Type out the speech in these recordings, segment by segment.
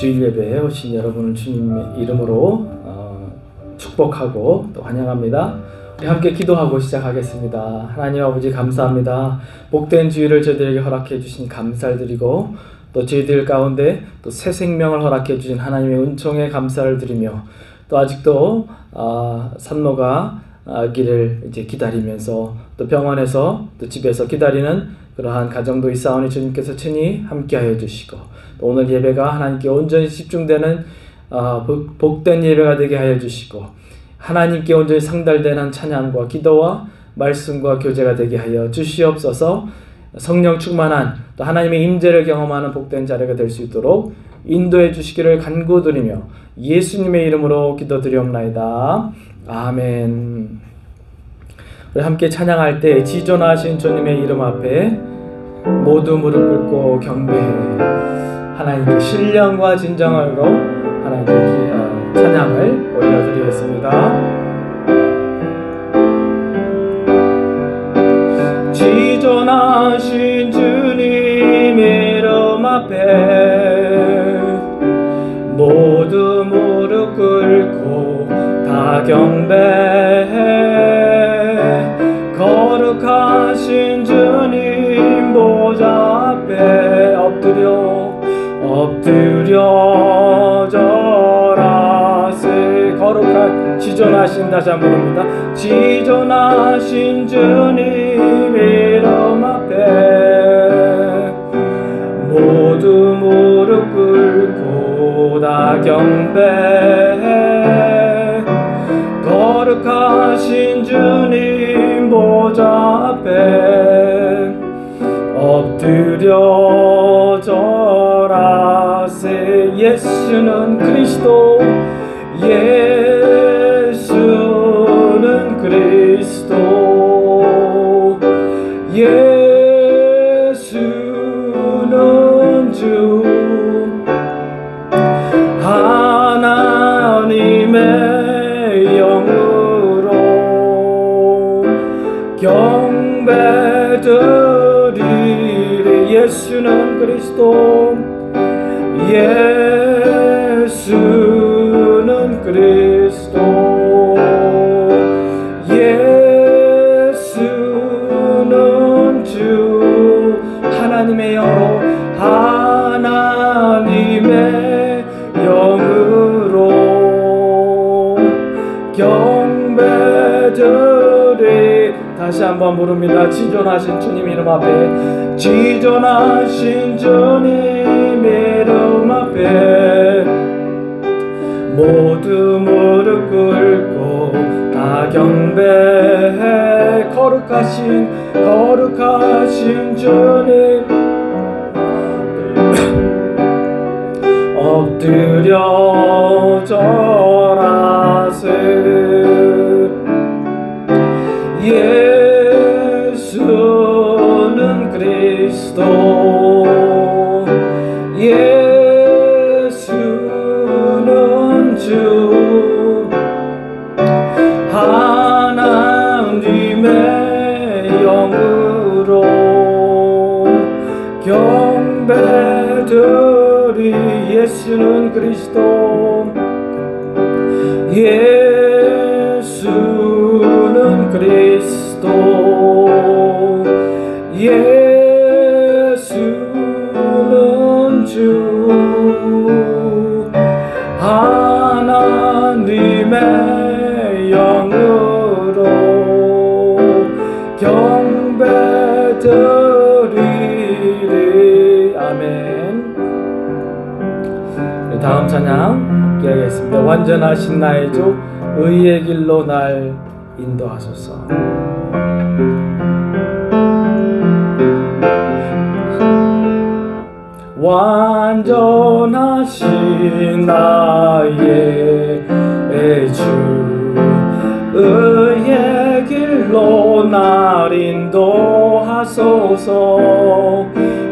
주일 예배에 오신 여러분을 주님의 이름으로 축복하고 또 환영합니다. 우리 함께 기도하고 시작하겠습니다. 하나님 아버지 감사합니다. 복된 주일을 저희들에게 허락해 주신 감사를 드리고 또 저희들 가운데 또 새 생명을 허락해 주신 하나님의 은총에 감사를 드리며 또 아직도 산모가 아기를 이제 기다리면서 또 병원에서 또 집에서 기다리는 그러한 가정도 있사오니 주님께서 친히 함께하여 주시고 또 오늘 예배가 하나님께 온전히 집중되는 복된 예배가 되게 하여 주시고 하나님께 온전히 상달되는 찬양과 기도와 말씀과 교제가 되게 하여 주시옵소서. 성령 충만한 또 하나님의 임재를 경험하는 복된 자리가 될 수 있도록 인도해 주시기를 간구드리며 예수님의 이름으로 기도드리옵나이다. 아멘. 우리 함께 찬양할 때 지존하신 주님의 이름 앞에 모두 무릎 꿇고 경배해 하나님께 신령과 진정으로 하나님께 찬양을 올려드리겠습니다. 지존하신 주님 이름 앞에 모두 무릎 꿇고 다 경배해 거룩하신 주님 보좌 앞에 엎드려 절하세. 거룩한 지존하신, 다시 한번 부릅니다. 지존하신 주님 이름 앞에 모두 무릎 꿇고 다 경배해 거룩하신 주님 보좌 앞에 엎드려 절하세. 예수는 그리스도, 예수는 그리스도, 예수는 주 하나님의 영으로 경배드리리. 예수는 그리스도, 예수는 그리스도, 예수는 주 하나님의 영으로, 하나님의 영으로 경배드리. 다시 한번 부릅니다. 지존하신 주님 이름 앞에, 지존하신 주님 이름 앞에 모두 무릎 꿇고 다 경배해 거룩하신 주님 엎드려 절하세. 예수는 그리스도, 예수는 주 하나님의 영으로 경배드리. 예수는 그리스도, 예수는 그리스도, 예수는 주 하나님의 영으로 경배드리리. 아멘. 다음 찬양 함께 하겠습니다. 완전하신 나의 주 의의 길로 날 인도하소서. 완전하신 나의 주 의의 길로 날 인도하소서.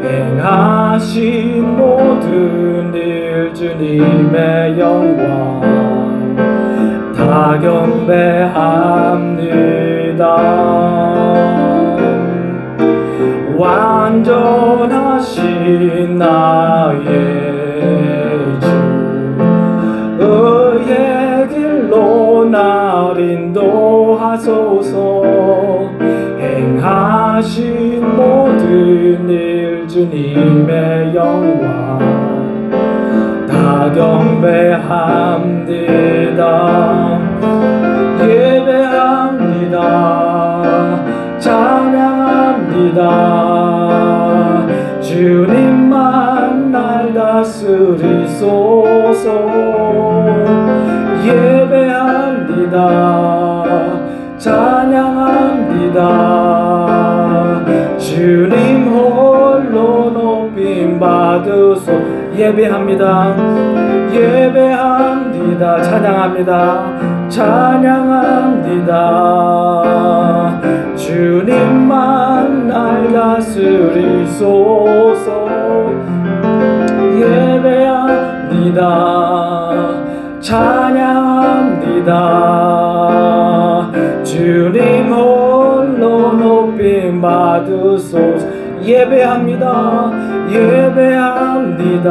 행하신 모든 일 주님의 영광 다 경배합니다. 완전하신 나의 주 하신 모든 일 주님의 영광 다 경배합니다. 예배합니다. 찬양합니다. 주님만 날 다스리소서. 예배합니다. 찬양합니다. 주님 홀로 높임 받으소. 예배합니다. 예배합니다. 찬양합니다. 찬양합니다. 주님만 날 다스리소서. 예배합니다. 찬양합니다. 주님 홀로 높임 받으소서. 예배합니다. 예배합니다.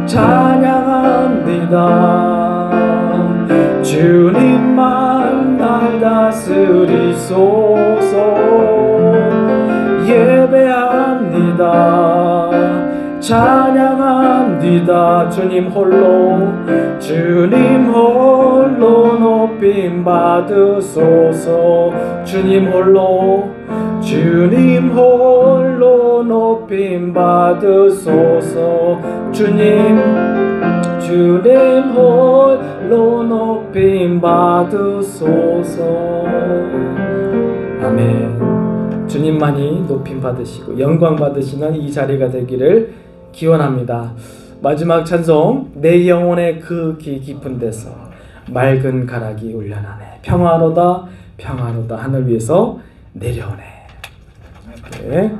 찬양합니다. 주님만 날 다스리소서. 예배합니다. 찬양합니다. 주님 홀로 높임 받으소서. 주님 홀로 높임 받으소서. 주님 홀로 높임 받으소서. 아멘. 주님만이 높임 받으시고 영광 받으시는 이 자리가 되기를 기원합니다. 마지막 찬송, 내 영혼의 그 깊은 데서 맑은 가락이 울려나네. 평화로다 평화로다 하늘 위에서 내려오네. 네.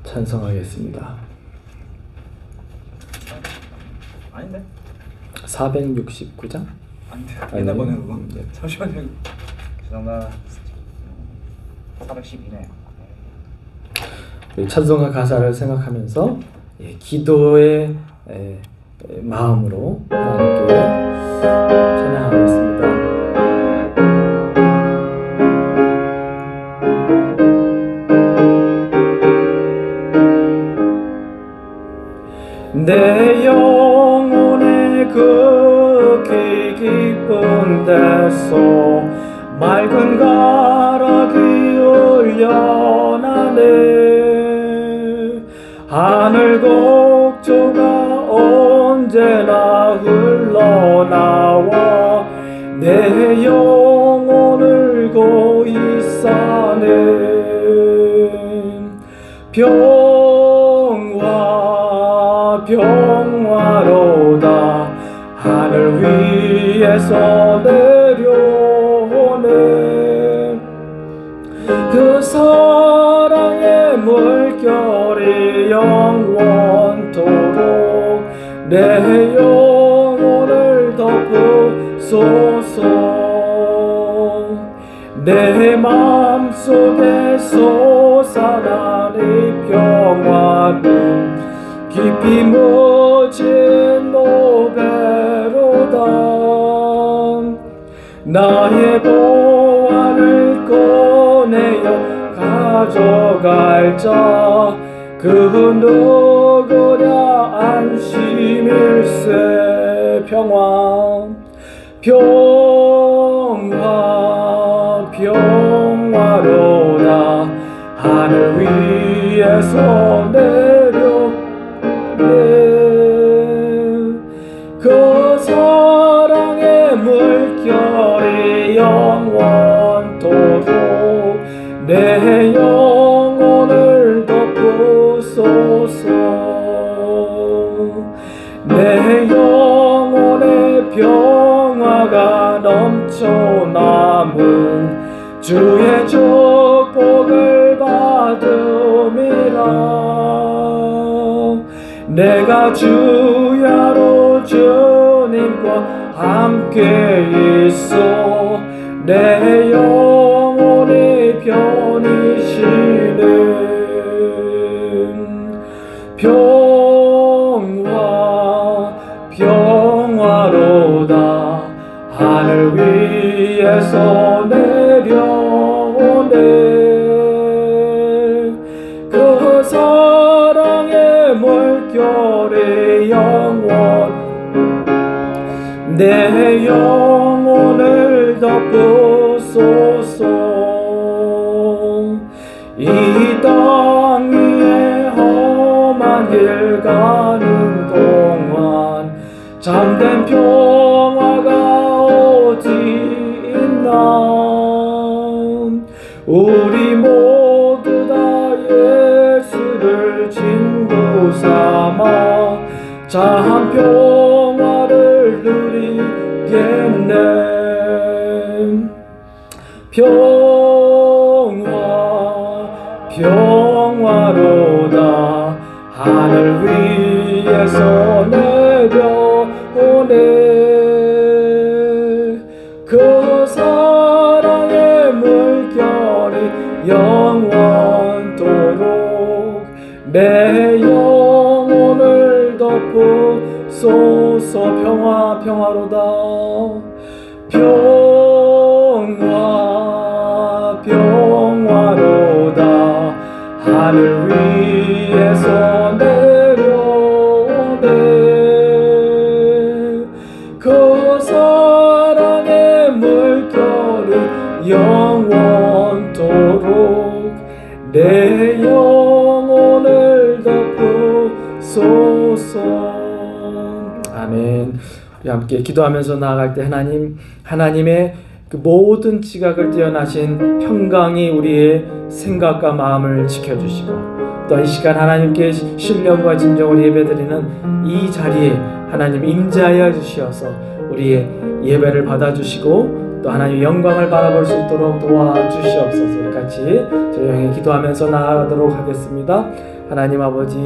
찬송하겠습니다. 아닌데? 469장? 아닌데. 옛날 거네 그거. 잠시만요. 죄송합니다. 412네. 찬송가 가사를 생각하면서 기도의 마음으로 하나님께 찬양하겠습니다. 내 영혼의 그 깊은 데서 맑은 가락이 울려나네. 하늘 곡조가 언제나 흘러나와 내 영혼을 고이 싸네. 평화로다 하늘 위에서 내려오네. 그 사랑의 물결이 영원토록 내 영혼을 덮으소서. 내 맘속에 솟아나는 평화는 깊이 묻힌 노배로다. 나의 보화를 꺼내어 가져갈 자 그 누구랴 안심일세. 평화로다 하늘 위에서 내려오네. 그 사랑의 물결이 영원토록 내 영혼을 덮으소서. 내 영혼의 평화가 넘쳐 남은 주의 축복을 받음이라. 내가 주야로 주님과 함께 있어 내 영혼이 편히 쉬는 평화로다 하늘 위에서 내려오네. 내 영혼을 덮으소서. 이 땅 위에 험한 길 가는 동안 참된 평화가 어디 있나. 우리 모두 다 예수를 친구 삼아 참 평화를 누리겠네. 평화로다 하늘 위에서 내려오네. 그 사랑의 물결이 영원토록 내 영혼을 덮으소서. 평화로다. 평화로다 하늘 위에서 내려오네. 그 사랑의 물결이 영원토록 내 영혼을 덮으소서. 아멘. 우리 함께 기도하면서 나아갈 때 하나님의 그 모든 지각을 뛰어나신 평강이 우리의 생각과 마음을 지켜주시고, 또 이 시간 하나님께 신령과 진정으로 예배드리는 이 자리에 하나님 임재하여 주시어서 우리의 예배를 받아주시고 또 하나님의 영광을 바라볼 수 있도록 도와주시옵소서. 우리 같이 조용히 기도하면서 나아가도록 하겠습니다. 하나님 아버지,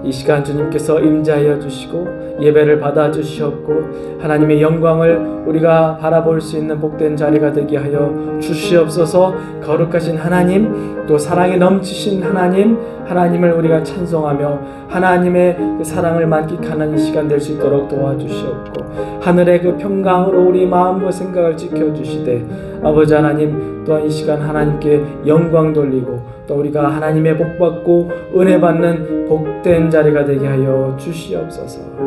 이 시간 주님께서 임재하여 주시고 예배를 받아 주시옵고 하나님의 영광을 우리가 바라볼 수 있는 복된 자리가 되게 하여 주시옵소서. 거룩하신 하나님, 또 사랑에 넘치신 하나님을 우리가 찬송하며 하나님의 그 사랑을 만끽하는 이 시간 될 수 있도록 도와주시옵고 하늘의 그 평강으로 우리 마음과 생각을 지켜주시되 아버지 하나님, 또한 이 시간 하나님께 영광 돌리고 또 우리가 하나님의 복 받고 은혜 받는 복된 자리가 되게 하여 주시옵소서.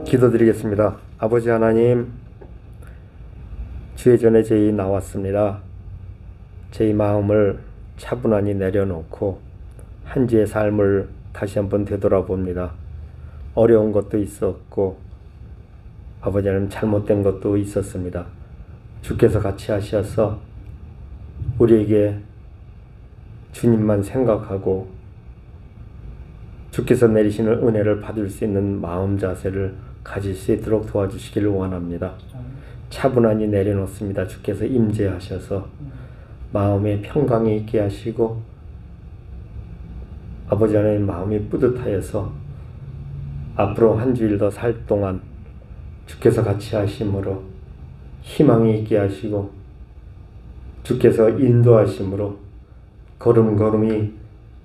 기도드리겠습니다. 아버지 하나님, 주의 전에 저희 나왔습니다. 저희 마음을 차분하니 내려놓고 한 주의 삶을 다시 한번 되돌아봅니다. 어려운 것도 있었고 아버지 하나님 잘못된 것도 있었습니다. 주께서 같이 하셔서 우리에게 주님만 생각하고 주께서 내리시는 은혜를 받을 수 있는 마음 자세를 가질 수 있도록 도와주시기를 원합니다. 차분하니 내려놓습니다. 주께서 임재하셔서 마음에 평강이 있게 하시고 아버지 하나님 마음이 뿌듯하여서 앞으로 한 주일 더 살 동안 주께서 같이 하심으로 희망이 있게 하시고 주께서 인도하심으로 걸음걸음이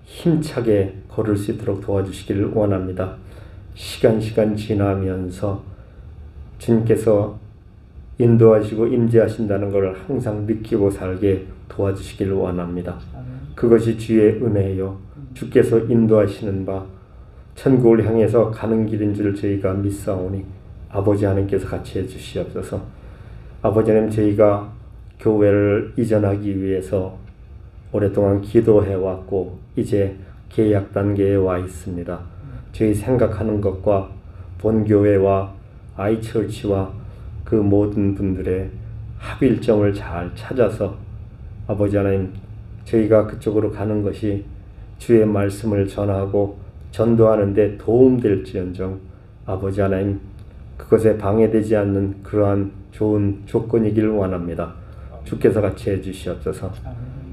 힘차게 걸을 수 있도록 도와주시기를 원합니다. 시간 지나면서 주님께서 인도하시고 임재하신다는 것을 항상 느끼고 살게 도와주시기를 원합니다. 그것이 주의 은혜요, 주께서 인도하시는 바 천국을 향해서 가는 길인 줄 저희가 믿사오니 아버지 하나님께서 같이 해주시옵소서. 아버지 하나님, 저희가 교회를 이전하기 위해서 오랫동안 기도해왔고 이제 계약 단계에 와 있습니다. 저희 생각하는 것과 본교회와 아이처치와 그 모든 분들의 합일점을 잘 찾아서 아버지 하나님, 저희가 그쪽으로 가는 것이 주의 말씀을 전하고 전도하는 데 도움될지언정 아버지 하나님, 그것에 방해되지 않는 그러한 좋은 조건이길 원합니다. 주께서 같이 해주시옵소서.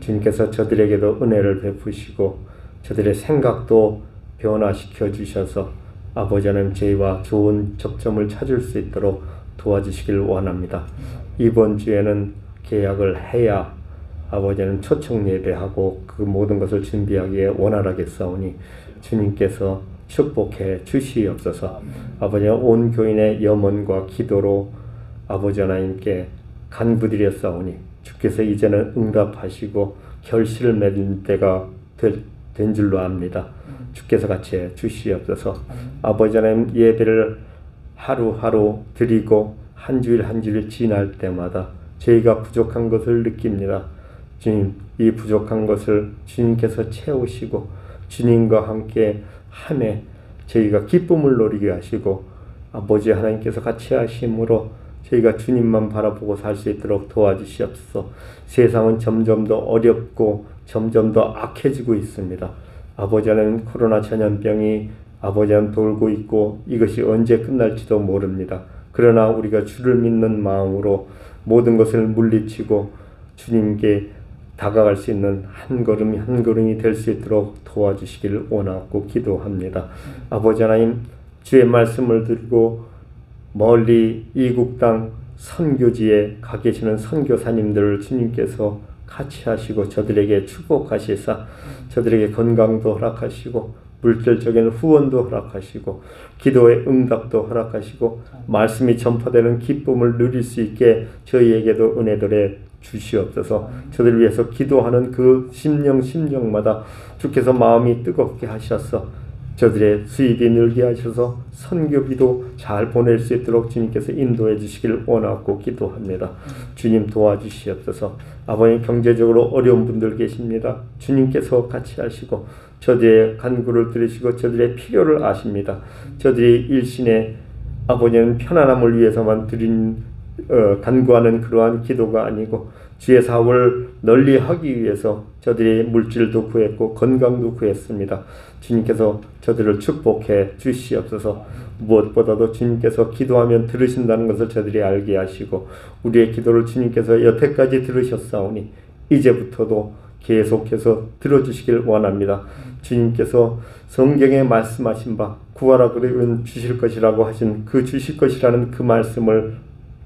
주님께서 저들에게도 은혜를 베푸시고 저들의 생각도 변화시켜 주셔서 아버지 하나님, 저희와 좋은 접점을 찾을 수 있도록 도와주시길 원합니다. 이번 주에는 계약을 해야 아버지 하나님 초청 예배하고 그 모든 것을 준비하기에 원활하겠사오니 주님께서 축복해 주시옵소서. 아버지 하나님, 온 교인의 염원과 기도로 아버지 하나님께 간구드렸사오니 주께서 이제는 응답하시고 결실을 맺은 때가 된 줄로 압니다. 주께서 같이 해 주시옵소서. 아버지 하나님, 예배를 하루하루 드리고 한 주일 한 주일 지날 때마다 저희가 부족한 것을 느낍니다. 주님, 이 부족한 것을 주님께서 채우시고 주님과 함께 함에 저희가 기쁨을 누리게 하시고 아버지 하나님께서 같이 하심으로 저희가 주님만 바라보고 살 수 있도록 도와주시옵소서. 세상은 점점 더 어렵고 점점 더 악해지고 있습니다. 아버지 하나님, 코로나 전염병이 아버지 하나님 돌고 있고 이것이 언제 끝날지도 모릅니다. 그러나 우리가 주를 믿는 마음으로 모든 것을 물리치고 주님께 다가갈 수 있는 한 걸음이 한 걸음이 될 수 있도록 도와주시기를 원하고 기도합니다. 아버지 하나님, 주의 말씀을 들고 멀리 이국 땅 선교지에 가 계시는 선교사님들을 주님께서 같이 하시고 저들에게 축복하시사 저들에게 건강도 허락하시고 물질적인 후원도 허락하시고 기도의 응답도 허락하시고 말씀이 전파되는 기쁨을 누릴 수 있게 저희에게도 은혜들에 주시옵소서. 저들을 위해서 기도하는 그 심령마다 주께서 마음이 뜨겁게 하셔서 저들의 수입이 늘게 하셔서 선교비도 잘 보낼 수 있도록 주님께서 인도해 주시기를 원하고 기도합니다. 주님 도와주시옵소서. 아버님, 경제적으로 어려운 분들 계십니다. 주님께서 같이 하시고 저들의 간구를 들으시고 저들의 필요를 아십니다. 저들이 일신의 아버지는 편안함을 위해서만 간구하는 그러한 기도가 아니고 주의 사업을 널리 하기 위해서 저들이 물질도 구했고 건강도 구했습니다. 주님께서 저들을 축복해 주시옵소서. 무엇보다도 주님께서 기도하면 들으신다는 것을 저들이 알게 하시고 우리의 기도를 주님께서 여태까지 들으셨사오니 이제부터도 계속해서 들어주시길 원합니다. 주님께서 성경에 말씀하신 바 구하라 그러면 주실 것이라고 하신 그 주실 것이라는 그 말씀을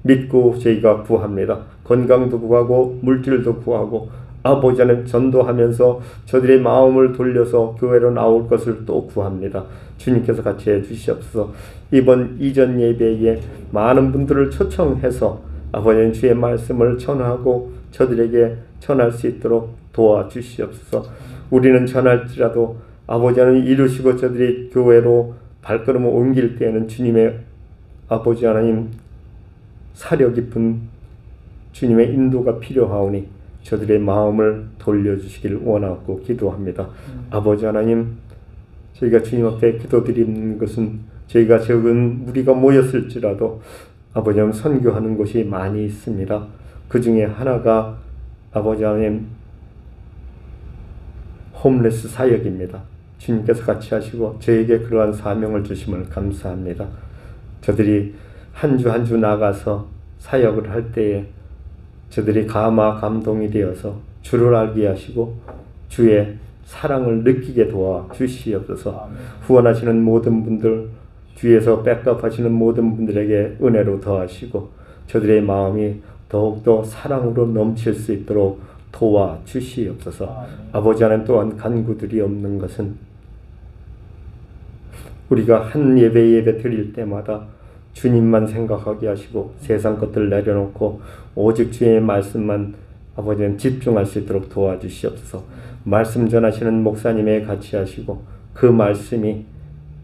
믿고 저희가 구합니다. 건강도 구하고 물질도 구하고 아버지 하나님 전도하면서 저들의 마음을 돌려서 교회로 나올 것을 또 구합니다. 주님께서 같이 해주시옵소서. 이번 이전 예배에 많은 분들을 초청해서 아버지 주의 말씀을 전하고 저들에게 전할 수 있도록 도와주시옵소서. 우리는 전할지라도 아버지 하나님 이루시고 저들이 교회로 발걸음을 옮길 때에는 주님의 아버지 하나님 사려 깊은 주님의 인도가 필요하오니 저들의 마음을 돌려주시길 원하고 기도합니다. 아버지 하나님, 저희가 주님 앞에 기도드리는 것은 저희가 적은 무리가 모였을지라도 아버지 하나님 선교하는 곳이 많이 있습니다. 그 중에 하나가 아버지 하나님 홈레스 사역입니다. 주님께서 같이 하시고 저에게 그러한 사명을 주심을 감사합니다. 저들이 한 주 한 주 나가서 사역을 할 때에 저들이 감동이 되어서 주를 알게 하시고 주의 사랑을 느끼게 도와주시옵소서. 후원하시는 모든 분들, 주위에서 백업하시는 모든 분들에게 은혜로 더하시고 저들의 마음이 더욱더 사랑으로 넘칠 수 있도록 도와주시옵소서. 아버지 하나님, 또한 간구들이 없는 것은 우리가 한 예배 드릴 때마다 주님만 생각하게 하시고 세상 것들을 내려놓고 오직 주의 말씀만 아버지는 집중할 수 있도록 도와주시옵소서. 말씀 전하시는 목사님에 같이 하시고 그 말씀이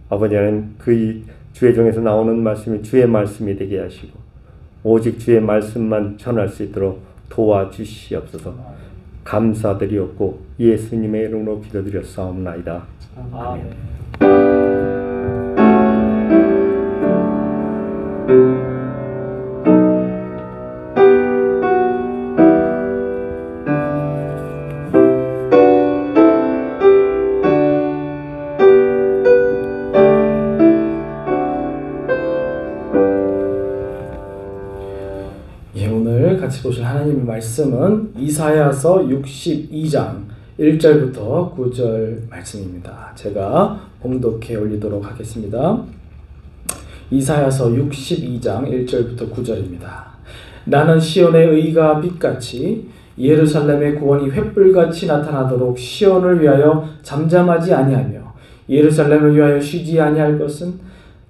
아버지는 그 주의 종에서 나오는 말씀이 주의 말씀이 되게 하시고 오직 주의 말씀만 전할 수 있도록 도와주시옵소서. 감사드리옵고 예수님의 이름으로 기도드렸사옵나이다. 아멘. 오늘 같이 보실 하나님의 말씀은 이사야서 62장 1절부터 9절 말씀입니다. 제가 봉독해 올리도록 하겠습니다. 이사야서 62장 1절부터 9절입니다. 나는 시온의 의가 빛같이 예루살렘의 구원이 횃불같이 나타나도록 시온을 위하여 잠잠하지 아니하며 예루살렘을 위하여 쉬지 아니할 것은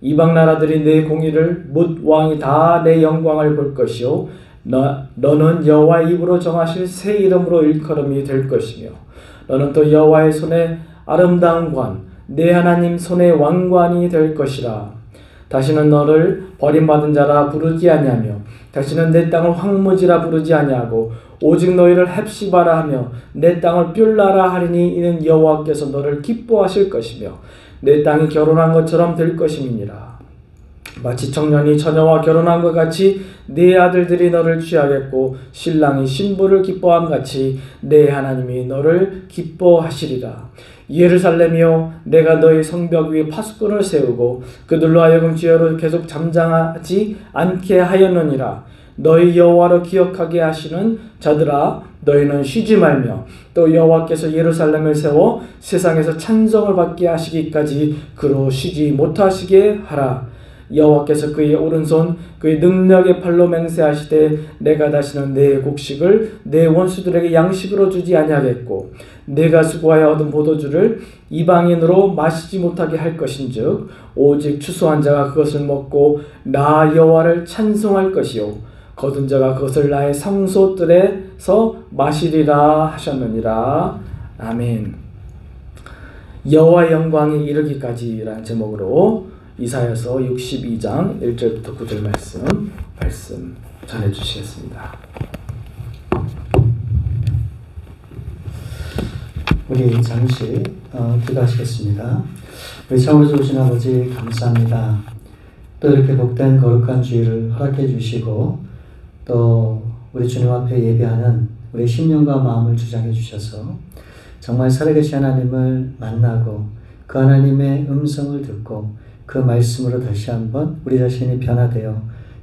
이방 나라들이 내 공의를 뭇 왕이 다 내 영광을 볼 것이요 너는 여호와의 입으로 정하실 새 이름으로 일컬음이 될 것이며 너는 또 여호와의 손에 아름다운 관 내 하나님 손의 왕관이 될 것이라. 다시는 너를 버림받은 자라 부르지 아니하며 다시는 내 땅을 황무지라 부르지 아니하고 오직 너희를 헵시바라 하며 내 땅을 뷸라라 하리니 이는 여호와께서 너를 기뻐하실 것이며 내 땅이 결혼한 것처럼 될 것임이니라. 마치 청년이 처녀와 결혼한 것 같이 네 아들들이 너를 취하겠고 신랑이 신부를 기뻐함 같이 내 하나님이 너를 기뻐하시리라. 예루살렘이여 내가 너희 성벽 위에 파수꾼을 세우고 그들로 하여금 죄로 계속 잠잠하지 않게 하였느니라. 너희 여호와로 기억하게 하시는 자들아 너희는 쉬지 말며 또 여호와께서 예루살렘을 세워 세상에서 찬송을 받게 하시기까지 그로 쉬지 못하시게 하라. 여호와께서 그의 오른손 그의 능력의 팔로 맹세하시되 내가 다시는 내 곡식을 내 원수들에게 양식으로 주지 아니하겠고 내가 수고하여 얻은 포도주를 이방인으로 마시지 못하게 할 것인즉 오직 추수한 자가 그것을 먹고 나 여호와를 찬송할 것이요 거둔 자가 그것을 나의 성소들에서 마시리라 하셨느니라. 아멘. 여호와의 영광이 이르기까지라는 제목으로 이사야서 62장 1절부터 9절 말씀 전해 주시겠습니다. 우리 잠시 기도하시겠습니다. 우리 참으로 오신 아버지 감사합니다. 또 이렇게 복된 거룩한 주일을 허락해 주시고 또 우리 주님 앞에 예배하는 우리 심령과 마음을 주장해 주셔서 정말 살아계신 하나님을 만나고 그 하나님의 음성을 듣고 그 말씀으로 다시 한번 우리 자신이 변화되어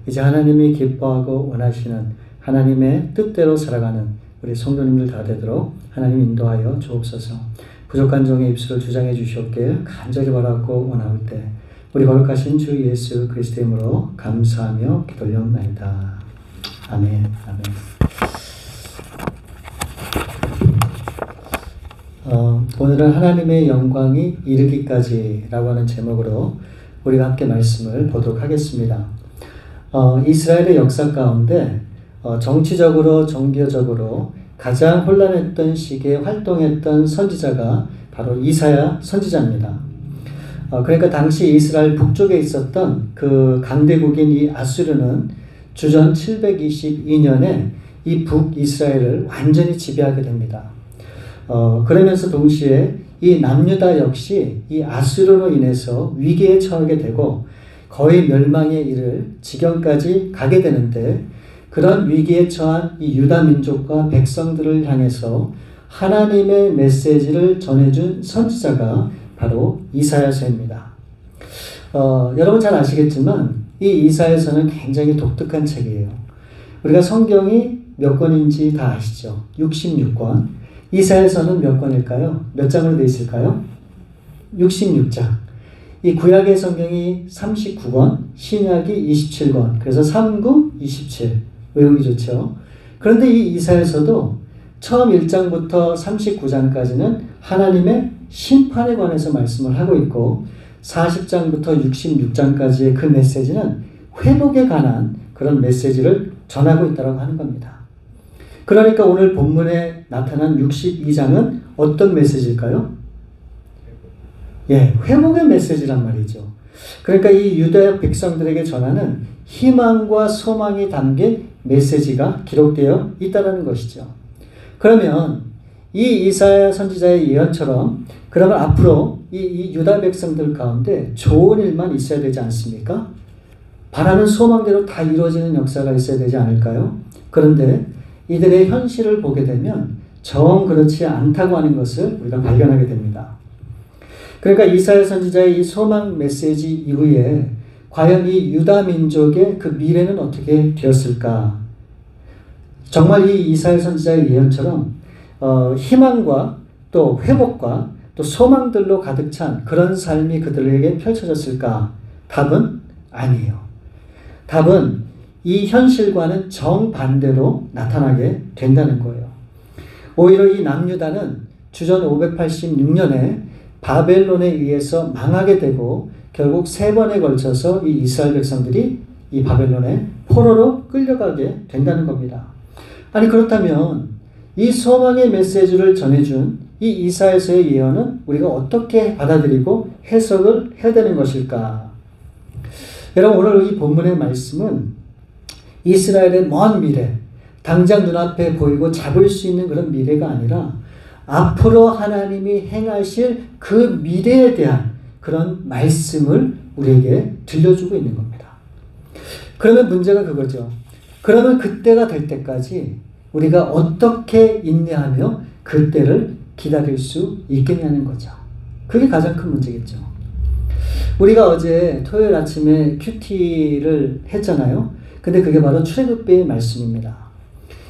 이제 하나님이 기뻐하고 원하시는 하나님의 뜻대로 살아가는 우리 성도님들 다 되도록 하나님 인도하여 주옵소서. 부족한 종의 입술을 주장해 주시옵길 간절히 바라고 원하올 때 우리 거룩하신 주 예수 그리스도의 이름으로 감사하며 기도 올려옵나이다. 아멘. 아멘. 오늘은 하나님의 영광이 이르기까지라고 하는 제목으로 우리가 함께 말씀을 보도록 하겠습니다. 이스라엘의 역사 가운데 정치적으로 종교적으로 가장 혼란했던 시기에 활동했던 선지자가 바로 이사야 선지자입니다. 그러니까 당시 이스라엘 북쪽에 있었던 그 강대국인 이 아수르는 주전 722년에 이 북이스라엘을 완전히 지배하게 됩니다. 그러면서 동시에 이 남유다 역시 이 아수르로 인해서 위기에 처하게 되고 거의 멸망에 이를 지경까지 가게 되는데 그런 위기에 처한 이 유다 민족과 백성들을 향해서 하나님의 메시지를 전해준 선지자가 바로 이사야서입니다. 여러분 잘 아시겠지만 이 이사야서는 굉장히 독특한 책이에요. 우리가 성경이 몇 권인지 다 아시죠? 66권. 이사야서는 몇 권일까요? 몇 장으로 되어 있을까요? 66장. 이 구약의 성경이 39권, 신약이 27권. 그래서 39, 27. 외우기 좋죠. 그런데 이 이사야서도 처음 1장부터 39장까지는 하나님의 심판에 관해서 말씀을 하고 있고 40장부터 66장까지의 그 메시지는 회복에 관한 그런 메시지를 전하고 있다고 하는 겁니다. 그러니까 오늘 본문에 나타난 62장은 어떤 메시지일까요? 예, 회복의 메시지란 말이죠. 그러니까 이 유다 백성들에게 전하는 희망과 소망이 담긴 메시지가 기록되어 있다는 것이죠. 그러면 이 이사야 선지자의 예언처럼 그러면 앞으로 이 유다 백성들 가운데 좋은 일만 있어야 되지 않습니까? 바라는 소망대로 다 이루어지는 역사가 있어야 되지 않을까요? 그런데 이들의 현실을 보게 되면 정 그렇지 않다고 하는 것을 우리가 발견하게 됩니다. 그러니까 이사야 선지자의 이 소망 메시지 이후에 과연 이 유다 민족의 그 미래는 어떻게 되었을까? 정말 이 이사야 선지자의 예언처럼 희망과 또 회복과 또 소망들로 가득 찬 그런 삶이 그들에게 펼쳐졌을까? 답은 아니에요. 답은 이 현실과는 정반대로 나타나게 된다는 거예요. 오히려 이 남유다는 주전 586년에 바벨론에 의해서 망하게 되고 결국 3번에 걸쳐서 이 이스라엘 백성들이 이 바벨론의 포로로 끌려가게 된다는 겁니다. 아니 그렇다면 이 소망의 메시지를 전해준 이 이사야서의 예언은 우리가 어떻게 받아들이고 해석을 해야 되는 것일까? 여러분 오늘 이 본문의 말씀은 이스라엘의 먼 미래, 당장 눈앞에 보이고 잡을 수 있는 그런 미래가 아니라 앞으로 하나님이 행하실 그 미래에 대한 그런 말씀을 우리에게 들려주고 있는 겁니다. 그러면 문제가 그거죠. 그러면 그때가 될 때까지 우리가 어떻게 인내하며 그때를 기다릴 수 있겠냐는 거죠. 그게 가장 큰 문제겠죠. 우리가 어제 토요일 아침에 큐티를 했잖아요. 근데 그게 바로 출애굽기의 말씀입니다.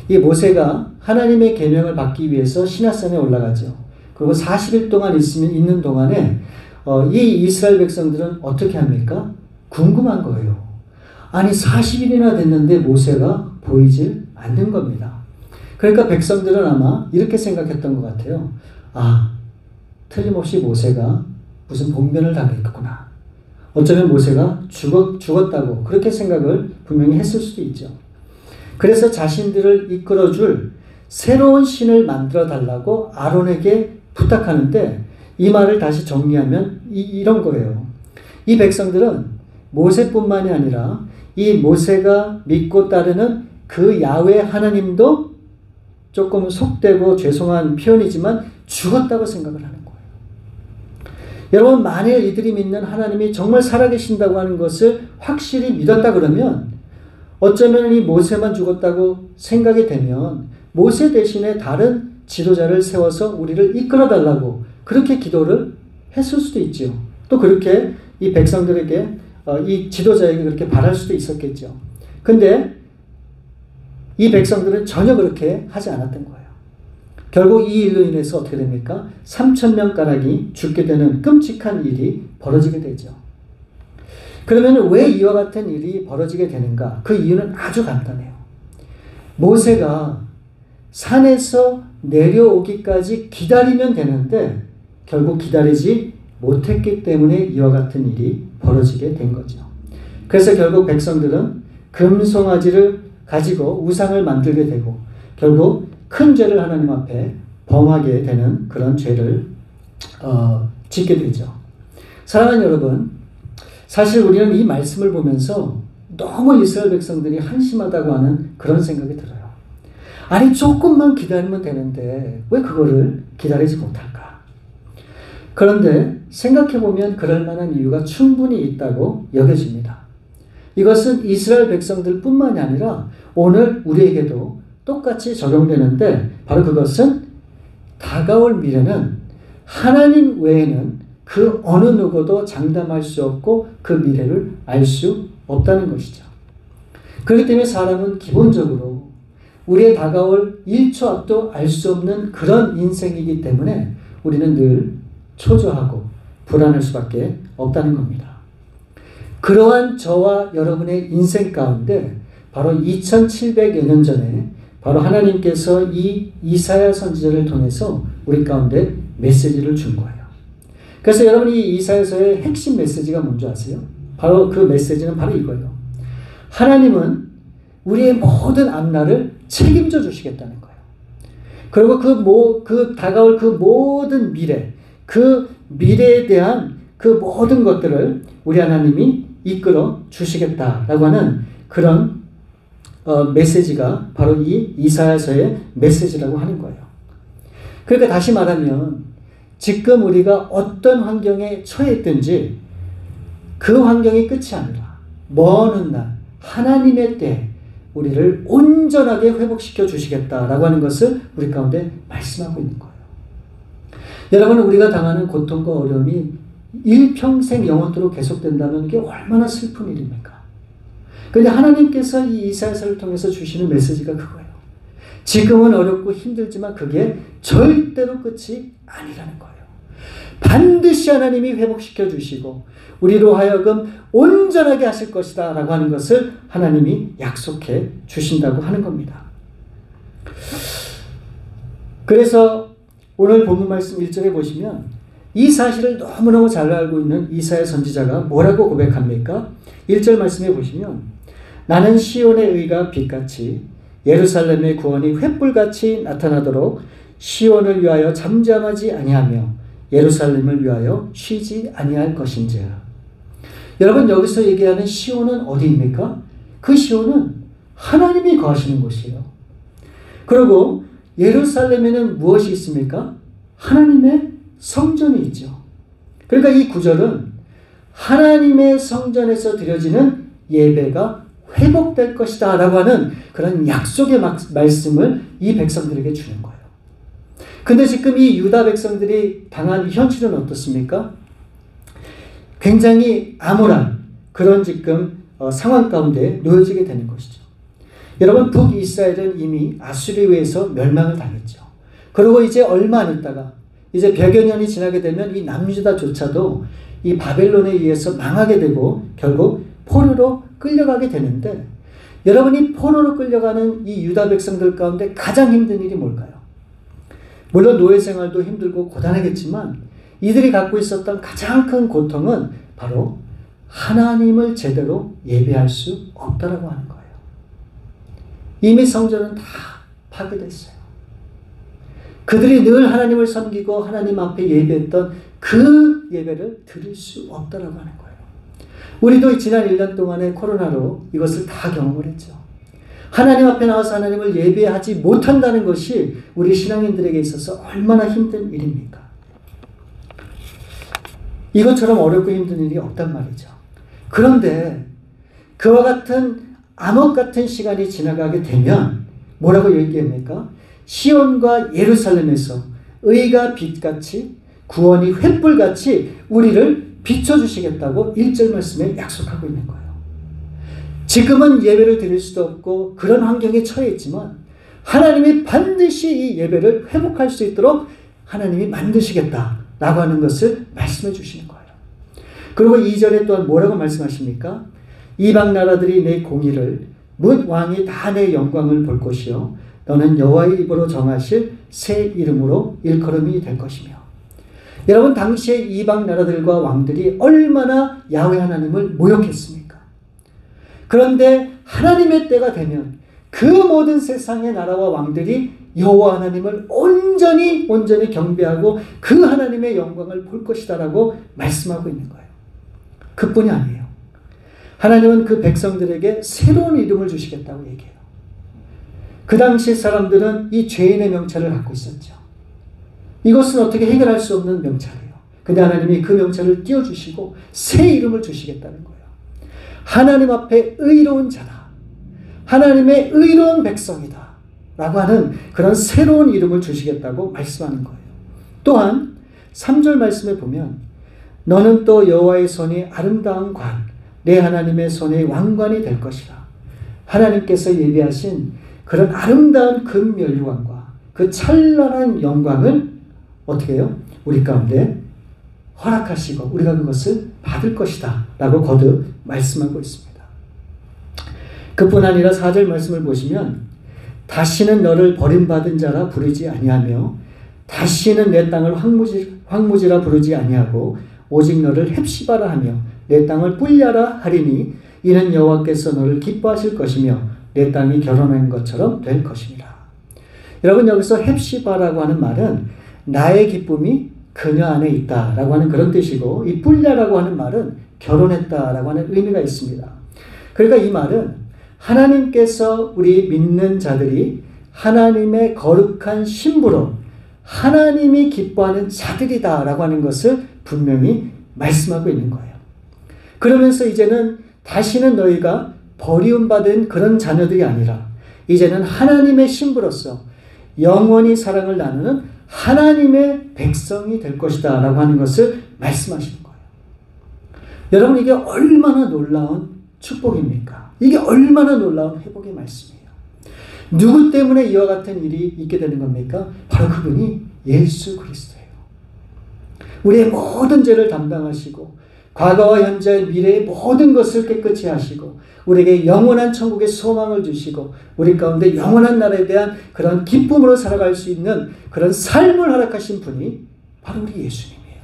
이 모세가 하나님의 계명을 받기 위해서 시내산에 올라가죠. 그리고 40일 동안 있는 동안에 이 이스라엘 백성들은 어떻게 합니까? 궁금한 거예요. 아니 40일이나 됐는데 모세가 보이질 않는 겁니다. 그러니까 백성들은 아마 이렇게 생각했던 것 같아요. 아, 틀림없이 모세가 무슨 봉변을 당했구나. 어쩌면 모세가 죽었다고 그렇게 생각을 분명히 했을 수도 있죠. 그래서 자신들을 이끌어줄 새로운 신을 만들어 달라고 아론에게 부탁하는데 이 말을 다시 정리하면 이런 거예요. 이 백성들은 모세뿐만이 아니라 이 모세가 믿고 따르는 그 야훼 하나님도 조금 속되고 죄송한 표현이지만 죽었다고 생각을 하는 거예요. 여러분 만일 이들이 믿는 하나님이 정말 살아계신다고 하는 것을 확실히 믿었다 그러면 어쩌면 이 모세만 죽었다고 생각이 되면 모세 대신에 다른 지도자를 세워서 우리를 이끌어달라고 그렇게 기도를 했을 수도 있죠. 또 그렇게 이 백성들에게 이 지도자에게 그렇게 바랄 수도 있었겠죠. 근데 이 백성들은 전혀 그렇게 하지 않았던 거예요. 결국 이 일로 인해서 어떻게 됩니까? 3,000명가량이 죽게 되는 끔찍한 일이 벌어지게 되죠. 그러면 왜 이와 같은 일이 벌어지게 되는가? 그 이유는 아주 간단해요. 모세가 산에서 내려오기까지 기다리면 되는데 결국 기다리지 못했기 때문에 이와 같은 일이 벌어지게 된 거죠. 그래서 결국 백성들은 금송아지를 가지고 우상을 만들게 되고 결국 큰 죄를 하나님 앞에 범하게 되는 그런 죄를 짓게 되죠. 사랑하는 여러분, 사실 우리는 이 말씀을 보면서 너무 이스라엘 백성들이 한심하다고 하는 그런 생각이 들어요. 아니 조금만 기다리면 되는데 왜 그거를 기다리지 못할까? 그런데 생각해보면 그럴 만한 이유가 충분히 있다고 여겨집니다. 이것은 이스라엘 백성들 뿐만이 아니라 오늘 우리에게도 똑같이 적용되는데 바로 그것은 다가올 미래는 하나님 외에는 그 어느 누구도 장담할 수 없고 그 미래를 알 수 없다는 것이죠. 그렇기 때문에 사람은 기본적으로 우리의 다가올 1초 앞도 알 수 없는 그런 인생이기 때문에 우리는 늘 초조하고 불안할 수밖에 없다는 겁니다. 그러한 저와 여러분의 인생 가운데 바로 2700여 년 전에 바로 하나님께서 이 이사야 선지자를 통해서 우리 가운데 메시지를 준 거예요. 그래서 여러분이 이 이사야서의 핵심 메시지가 뭔지 아세요? 바로 그 메시지는 바로 이거예요. 하나님은 우리의 모든 앞날을 책임져 주시겠다는 거예요. 그리고 그 다가올 그 모든 미래, 그 미래에 대한 그 모든 것들을 우리 하나님이 이끌어 주시겠다라고 하는 그런 메시지가 바로 이 이사야서의 메시지라고 하는 거예요. 그러니까 다시 말하면 지금 우리가 어떤 환경에 처해 있든지 그 환경이 끝이 아니라 먼 훗날 하나님의 때 우리를 온전하게 회복시켜 주시겠다라고 하는 것을 우리 가운데 말씀하고 있는 거예요. 여러분, 우리가 당하는 고통과 어려움이 일평생 영원토록 계속된다면 이게 얼마나 슬픈 일입니까? 그런데 하나님께서 이 이사야서를 통해서 주시는 메시지가 그거예요. 지금은 어렵고 힘들지만 그게 절대로 끝이 아니라는 거예요. 반드시 하나님이 회복시켜 주시고 우리로 하여금 온전하게 하실 것이다 라고 하는 것을 하나님이 약속해 주신다고 하는 겁니다. 그래서 오늘 본문 말씀 1절에 보시면 이 사실을 너무너무 잘 알고 있는 이사야 선지자가 뭐라고 고백합니까? 1절 말씀해 보시면 나는 시온의 의가 빛같이 예루살렘의 구원이 횃불같이 나타나도록 시온을 위하여 잠잠하지 아니하며 예루살렘을 위하여 쉬지 아니할 것인지라. 여러분 여기서 얘기하는 시온은 어디입니까? 그 시온은 하나님이 거하시는 곳이에요. 그리고 예루살렘에는 무엇이 있습니까? 하나님의 성전이 있죠. 그러니까 이 구절은 하나님의 성전에서 드려지는 예배가 회복될 것이다 라고 하는 그런 약속의 말씀을 이 백성들에게 주는 거예요. 근데 지금 이 유다 백성들이 당한 현실은 어떻습니까? 굉장히 암울한 그런 지금 상황 가운데 놓여지게 되는 것이죠. 여러분 북이스라엘은 이미 아수르에 의해서 멸망을 당했죠. 그리고 이제 얼마 안 있다가 이제 100여 년이 지나게 되면 이 남유다조차도 이 바벨론에 의해서 망하게 되고 결국 포로로 끌려가게 되는데 여러분이 포로로 끌려가는 이 유다 백성들 가운데 가장 힘든 일이 뭘까요? 물론 노예 생활도 힘들고 고단하겠지만 이들이 갖고 있었던 가장 큰 고통은 바로 하나님을 제대로 예배할 수 없다라고 하는 거예요. 이미 성전은 다 파괴됐어요. 그들이 늘 하나님을 섬기고 하나님 앞에 예배했던 그 예배를 드릴 수 없다라고 하는 거예요. 우리도 지난 1년 동안의 코로나로 이것을 다 경험을 했죠. 하나님 앞에 나와서 하나님을 예배하지 못한다는 것이 우리 신앙인들에게 있어서 얼마나 힘든 일입니까? 이것처럼 어렵고 힘든 일이 없단 말이죠. 그런데 그와 같은 암흑 같은 시간이 지나가게 되면 뭐라고 얘기합니까? 시온과 예루살렘에서 의가 빛같이 구원이 횃불같이 우리를 비춰주시겠다고 1절 말씀에 약속하고 있는 거예요. 지금은 예배를 드릴 수도 없고 그런 환경에 처해 있지만 하나님이 반드시 이 예배를 회복할 수 있도록 하나님이 만드시겠다라고 하는 것을 말씀해 주시는 거예요. 그리고 2절에 또한 뭐라고 말씀하십니까? 이방 나라들이 내 공의를 뭇 왕이 다 내 영광을 볼 것이요 너는 여호와의 입으로 정하실 새 이름으로 일컬음이 될 것이며. 여러분 당시에 이방 나라들과 왕들이 얼마나 야훼 하나님을 모욕했습니까? 그런데 하나님의 때가 되면 그 모든 세상의 나라와 왕들이 여호와 하나님을 온전히 경배하고 그 하나님의 영광을 볼 것이다라고 말씀하고 있는 거예요. 그뿐이 아니에요. 하나님은 그 백성들에게 새로운 이름을 주시겠다고 얘기해요. 그 당시 사람들은 이 죄인의 명찰을 갖고 있었죠. 이것은 어떻게 해결할 수 없는 명찰이에요. 근데 하나님이 그 명찰을 띄워주시고 새 이름을 주시겠다는 거예요. 하나님 앞에 의로운 자다. 하나님의 의로운 백성이다. 라고 하는 그런 새로운 이름을 주시겠다고 말씀하는 거예요. 또한 3절 말씀에 보면 너는 또 여호와의 손이 아름다운 관, 내 하나님의 손의 왕관이 될 것이라. 하나님께서 예비하신 그런 아름다운 금면류관과 그 찬란한 영광을 어떻게 해요? 우리 가운데 허락하시고 우리가 그것을 받을 것이다 라고 거듭 말씀하고 있습니다. 그뿐 아니라 4절 말씀을 보시면 다시는 너를 버림받은 자라 부르지 아니하며 다시는 내 땅을 황무지라 부르지 아니하고 오직 너를 헵시바라 하며 내 땅을 뿔려라 하리니 이는 여호와께서 너를 기뻐하실 것이며 내 땅이 결혼한 것처럼 될 것입니다. 여러분 여기서 헵시바라고 하는 말은 나의 기쁨이 그녀 안에 있다라고 하는 그런 뜻이고 이 뿔려라고 하는 말은 결혼했다라고 하는 의미가 있습니다. 그러니까 이 말은 하나님께서 우리 믿는 자들이 하나님의 거룩한 신부로 하나님이 기뻐하는 자들이다라고 하는 것을 분명히 말씀하고 있는 거예요. 그러면서 이제는 다시는 너희가 버리움받은 그런 자녀들이 아니라 이제는 하나님의 신부로서 영원히 사랑을 나누는 하나님의 백성이 될 것이다 라고 하는 것을 말씀하시는 거예요. 여러분 이게 얼마나 놀라운 축복입니까? 이게 얼마나 놀라운 회복의 말씀이에요. 누구 때문에 이와 같은 일이 있게 되는 겁니까? 바로 그분이 예수 그리스도예요. 우리의 모든 죄를 담당하시고 과거와 현재 미래의 모든 것을 깨끗이 하시고 우리에게 영원한 천국의 소망을 주시고 우리 가운데 영원한 나라에 대한 그런 기쁨으로 살아갈 수 있는 그런 삶을 허락하신 분이 바로 우리 예수님이에요.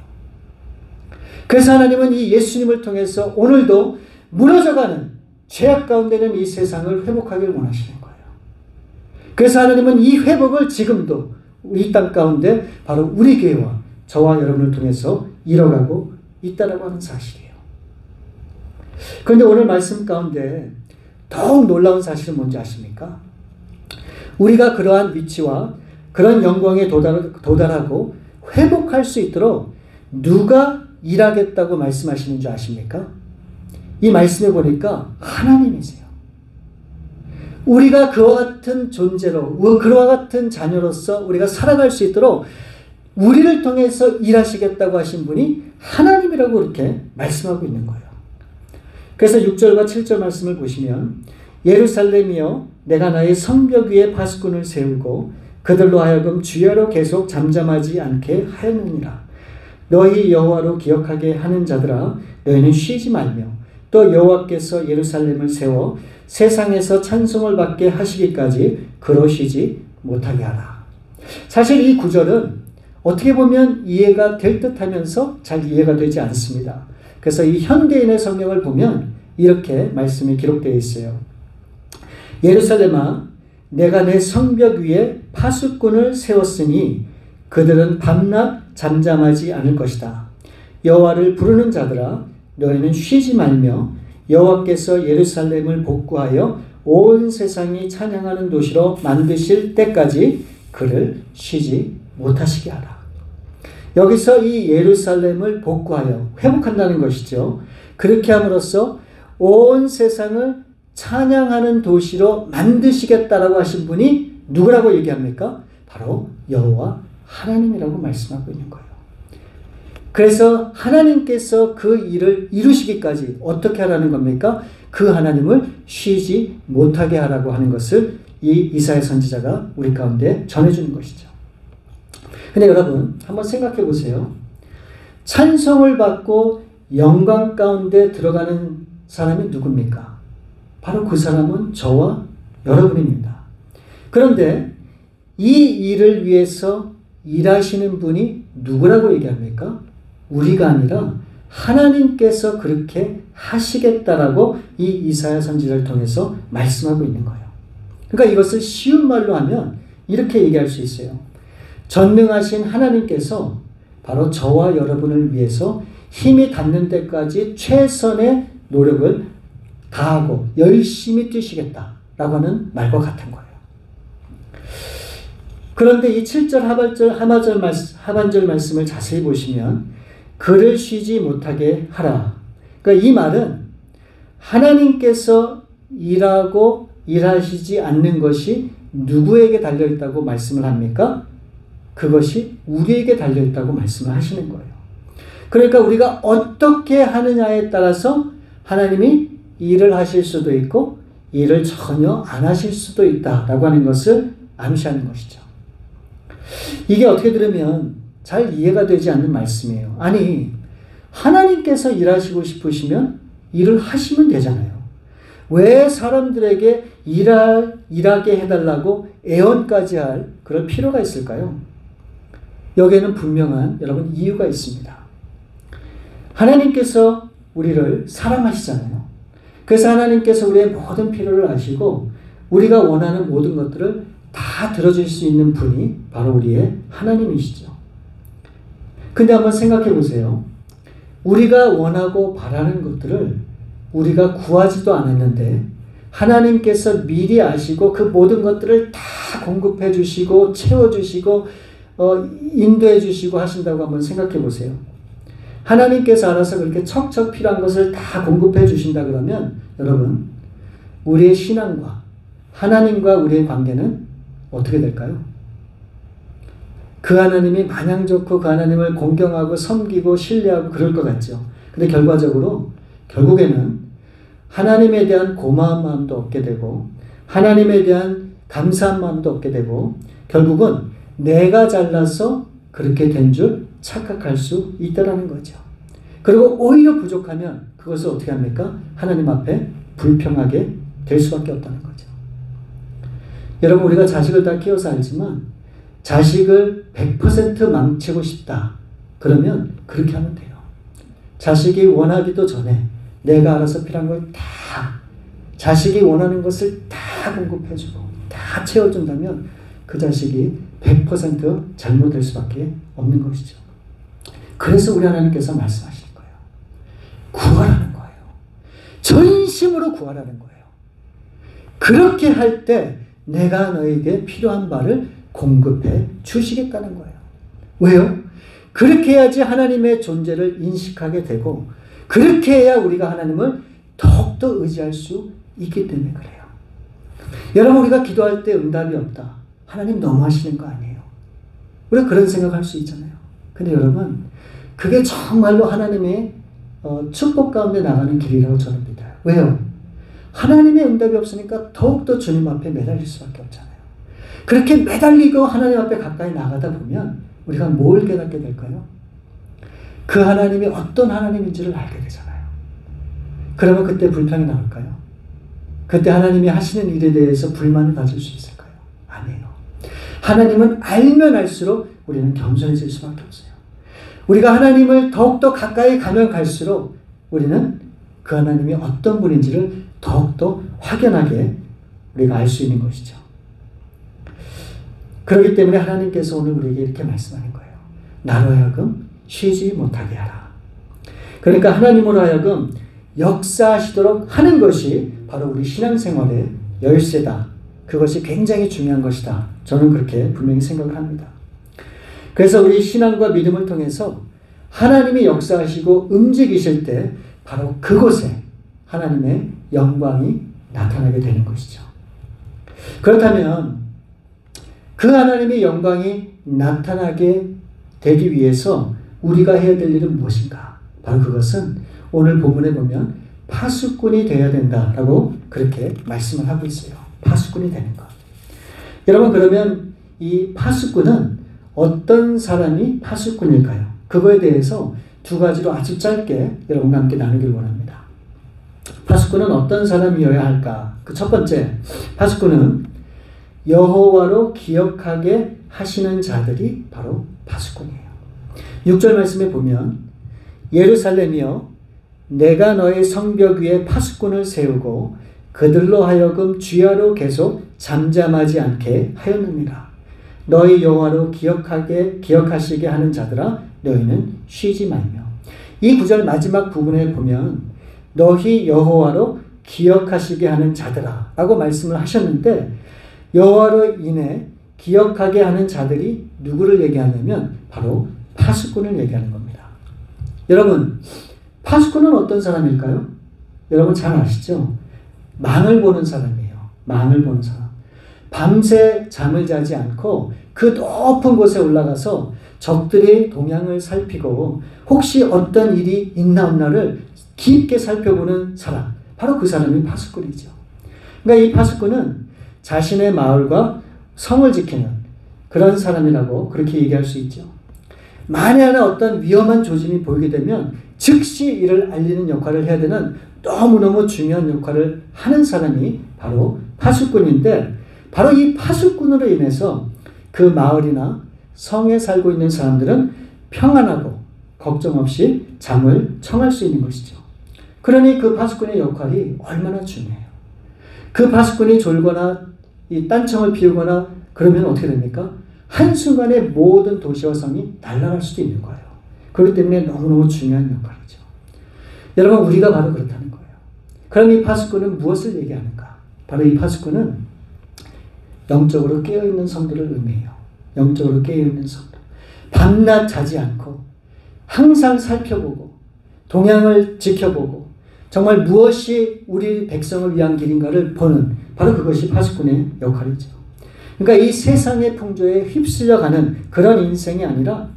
그래서 하나님은 이 예수님을 통해서 오늘도 무너져가는 죄악 가운데 있는 이 세상을 회복하기를 원하시는 거예요. 그래서 하나님은 이 회복을 지금도 이 땅 가운데 바로 우리 교회와 저와 여러분을 통해서 이뤄가고 있다라고 하는 사실이에요. 그런데 오늘 말씀 가운데 더욱 놀라운 사실은 뭔지 아십니까? 우리가 그러한 위치와 그런 영광에 도달하고 회복할 수 있도록 누가 일하겠다고 말씀하시는 줄 아십니까? 이 말씀에 보니까 하나님이세요. 우리가 그와 같은 존재로, 그와 같은 자녀로서 우리가 살아갈 수 있도록 우리를 통해서 일하시겠다고 하신 분이 하나님이라고 이렇게 말씀하고 있는 거예요. 그래서 6절과 7절 말씀을 보시면 예루살렘이여 내가 나의 성벽 위에 파수꾼을 세우고 그들로 하여금 주야로 계속 잠잠하지 않게 하였느니라. 너희 여호와로 기억하게 하는 자들아 너희는 쉬지 말며 또 여호와께서 예루살렘을 세워 세상에서 찬송을 받게 하시기까지 그러시지 못하게 하라. 사실 이 구절은 어떻게 보면 이해가 될 듯하면서 잘 이해가 되지 않습니다. 그래서 이 현대인의 성경을 보면 이렇게 말씀이 기록되어 있어요. 예루살렘아 내가 내 성벽 위에 파수꾼을 세웠으니 그들은 밤낮 잠잠하지 않을 것이다. 여호와를 부르는 자들아 너희는 쉬지 말며 여호와께서 예루살렘을 복구하여 온 세상이 찬양하는 도시로 만드실 때까지 그를 쉬지 못하시게 하라. 여기서 이 예루살렘을 복구하여 회복한다는 것이죠. 그렇게 함으로써 온 세상을 찬양하는 도시로 만드시겠다라고 하신 분이 누구라고 얘기합니까? 바로 여호와 하나님이라고 말씀하고 있는 거예요. 그래서 하나님께서 그 일을 이루시기까지 어떻게 하라는 겁니까? 그 하나님을 쉬지 못하게 하라고 하는 것을 이 이사야 선지자가 우리 가운데 전해주는 것이죠. 근데 여러분 한번 생각해 보세요. 찬송을 받고 영광 가운데 들어가는 사람이 누굽니까? 바로 그 사람은 저와 여러분입니다. 그런데 이 일을 위해서 일하시는 분이 누구라고 얘기합니까? 우리가 아니라 하나님께서 그렇게 하시겠다라고 이 이사야 선지자를 통해서 말씀하고 있는 거예요. 그러니까 이것을 쉬운 말로 하면 이렇게 얘기할 수 있어요. 전능하신 하나님께서 바로 저와 여러분을 위해서 힘이 닿는 데까지 최선의 노력을 다하고 열심히 뛰시겠다라고 하는 말과 같은 거예요. 그런데 이 7절 하반절 말씀을 자세히 보시면 그를 쉬지 못하게 하라. 그러니까 이 말은 하나님께서 일하고 일하시지 않는 것이 누구에게 달려있다고 말씀을 합니까? 그것이 우리에게 달려있다고 말씀을 하시는 거예요. 그러니까 우리가 어떻게 하느냐에 따라서 하나님이 일을 하실 수도 있고 일을 전혀 안 하실 수도 있다라고 하는 것을 암시하는 것이죠. 이게 어떻게 들으면 잘 이해가 되지 않는 말씀이에요. 아니, 하나님께서 일하시고 싶으시면 일을 하시면 되잖아요. 왜 사람들에게 일하게 해달라고 애원까지 할 그럴 필요가 있을까요? 여기에는 분명한 여러분 이유가 있습니다. 하나님께서 우리를 사랑하시잖아요. 그래서 하나님께서 우리의 모든 필요를 아시고 우리가 원하는 모든 것들을 다 들어줄 수 있는 분이 바로 우리의 하나님이시죠. 근데 한번 생각해 보세요. 우리가 원하고 바라는 것들을 우리가 구하지도 않았는데 하나님께서 미리 아시고 그 모든 것들을 다 공급해 주시고 채워주시고 인도해 주시고 하신다고 한번 생각해 보세요. 하나님께서 알아서 그렇게 척척 필요한 것을 다 공급해 주신다 그러면 여러분 우리의 신앙과 하나님과 우리의 관계는 어떻게 될까요? 그 하나님이 마냥 좋고 그 하나님을 공경하고 섬기고 신뢰하고 그럴 것 같죠. 근데 결국에는 하나님에 대한 고마운 마음도 얻게 되고 하나님에 대한 감사한 마음도 얻게 되고 결국은 내가 잘나서 그렇게 된 줄 착각할 수 있다는 거죠. 그리고 오히려 부족하면 그것을 어떻게 합니까? 하나님 앞에 불평하게 될 수밖에 없다는 거죠. 여러분 우리가 자식을 다 키워서 알지만 자식을 100% 망치고 싶다. 그러면 그렇게 하면 돼요. 자식이 원하기도 전에 내가 알아서 필요한 걸 다, 자식이 원하는 것을 다 공급해주고 다 채워준다면 그 자식이 100% 잘못될 수밖에 없는 것이죠. 그래서 우리 하나님께서 말씀하시는 거예요. 구하라는 거예요. 전심으로 구하라는 거예요. 그렇게 할 때 내가 너에게 필요한 바를 공급해 주시겠다는 거예요. 왜요? 그렇게 해야지 하나님의 존재를 인식하게 되고 그렇게 해야 우리가 하나님을 더욱더 의지할 수 있기 때문에 그래요. 여러분, 우리가 기도할 때 응답이 없다. 하나님 너무하시는 거 아니에요? 우리가 그런 생각할 수 있잖아요. 근데 여러분, 그게 정말로 하나님의 축복 가운데 나가는 길이라고 저는 믿어요. 왜요? 하나님의 응답이 없으니까 더욱더 주님 앞에 매달릴 수밖에 없잖아요. 그렇게 매달리고 하나님 앞에 가까이 나가다 보면 우리가 뭘 깨닫게 될까요? 그 하나님이 어떤 하나님인지를 알게 되잖아요. 그러면 그때 불평이 나올까요? 그때 하나님이 하시는 일에 대해서 불만을 가질 수 있을까요? 아니에요. 하나님은 알면 알수록 우리는 겸손해질 수밖에 없어요. 우리가 하나님을 더욱더 가까이 가면 갈수록 우리는 그 하나님이 어떤 분인지를 더욱더 확연하게 우리가 알 수 있는 것이죠. 그렇기 때문에 하나님께서 오늘 우리에게 이렇게 말씀하는 거예요. 나로 하여금 쉬지 못하게 하라. 그러니까 하나님으로 하여금 역사하시도록 하는 것이 바로 우리 신앙생활의 열쇠다. 그것이 굉장히 중요한 것이다. 저는 그렇게 분명히 생각을 합니다. 그래서 우리 신앙과 믿음을 통해서 하나님이 역사하시고 움직이실 때 바로 그곳에 하나님의 영광이 나타나게 되는 것이죠. 그렇다면 그 하나님의 영광이 나타나게 되기 위해서 우리가 해야 될 일은 무엇인가? 바로 그것은 오늘 본문에 보면 파수꾼이 되어야 된다라고 그렇게 말씀을 하고 있어요. 파수꾼이 되는 것. 여러분, 그러면 이 파수꾼은 어떤 사람이 파수꾼일까요? 그거에 대해서 두 가지로 아주 짧게 여러분과 함께 나누길 원합니다. 파수꾼은 어떤 사람이어야 할까? 그 첫 번째, 파수꾼은 여호와로 기억하게 하시는 자들이 바로 파수꾼이에요. 6절 말씀에 보면 예루살렘이여 내가 너의 성벽 위에 파수꾼을 세우고 그들로 하여금 주야로 계속 잠잠하지 않게 하였느니라. 너희 여호와로 기억하시게 하는 자들아 너희는 쉬지 말며. 이 구절 마지막 부분에 보면 너희 여호와로 기억하시게 하는 자들아 라고 말씀을 하셨는데 여호와로 인해 기억하게 하는 자들이 누구를 얘기하냐면 바로 파수꾼을 얘기하는 겁니다. 여러분, 파수꾼은 어떤 사람일까요? 여러분 잘 아시죠? 망을 보는 사람이에요. 망을 보는 사람. 밤새 잠을 자지 않고 그 높은 곳에 올라가서 적들의 동향을 살피고 혹시 어떤 일이 있나 없나를 깊게 살펴보는 사람. 바로 그 사람이 파수꾼이죠. 그러니까 이 파수꾼은 자신의 마을과 성을 지키는 그런 사람이라고 그렇게 얘기할 수 있죠. 만에 하나 어떤 위험한 조짐이 보이게 되면 즉시 이를 알리는 역할을 해야 되는 너무너무 중요한 역할을 하는 사람이 바로 파수꾼인데 바로 이 파수꾼으로 인해서 그 마을이나 성에 살고 있는 사람들은 평안하고 걱정 없이 잠을 청할 수 있는 것이죠. 그러니 그 파수꾼의 역할이 얼마나 중요해요. 그 파수꾼이 졸거나 이 딴청을 피우거나 그러면 어떻게 됩니까? 한순간에 모든 도시와 성이 날아갈 수도 있는 거예요. 그렇기 때문에 너무너무 중요한 역할이죠. 여러분, 우리가 바로 그렇다는 거예요. 그럼 이 파수꾼은 무엇을 얘기하는가? 바로 이 파수꾼은 영적으로 깨어있는 성도를 의미해요. 영적으로 깨어있는 성도. 밤낮 자지 않고 항상 살펴보고 동향을 지켜보고 정말 무엇이 우리 백성을 위한 길인가를 보는 바로 그것이 파수꾼의 역할이죠. 그러니까 이 세상의 풍조에 휩쓸려가는 그런 인생이 아니라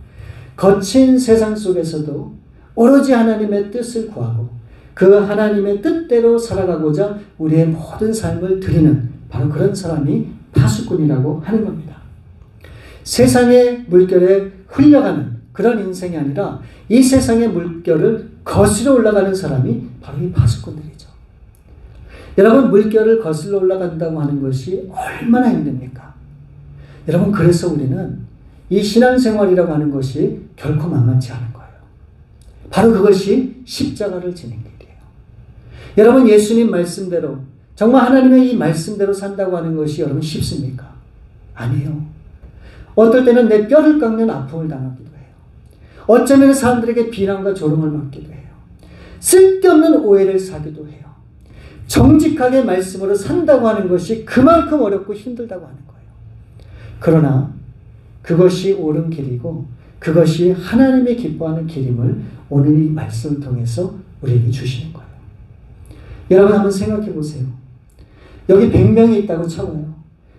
거친 세상 속에서도 오로지 하나님의 뜻을 구하고 그 하나님의 뜻대로 살아가고자 우리의 모든 삶을 드리는 바로 그런 사람이 파수꾼이라고 하는 겁니다. 세상의 물결에 흘려가는 그런 인생이 아니라 이 세상의 물결을 거슬러 올라가는 사람이 바로 이 파수꾼들이죠. 여러분, 물결을 거슬러 올라간다고 하는 것이 얼마나 힘듭니까? 여러분, 그래서 우리는 이 신앙생활이라고 하는 것이 결코 만만치 않은 거예요. 바로 그것이 십자가를 지는 길이에요. 여러분, 예수님 말씀대로 정말 하나님의 이 말씀대로 산다고 하는 것이 여러분 쉽습니까? 아니에요. 어떨 때는 내 뼈를 깎는 아픔을 당하기도 해요. 어쩌면 사람들에게 비난과 조롱을 받기도 해요. 쓸데없는 오해를 사기도 해요. 정직하게 말씀으로 산다고 하는 것이 그만큼 어렵고 힘들다고 하는 거예요. 그러나 그것이 옳은 길이고 그것이 하나님이 기뻐하는 길임을 오늘 이 말씀을 통해서 우리에게 주시는 거예요. 여러분 한번 생각해 보세요. 여기 100명이 있다고 쳐봐요.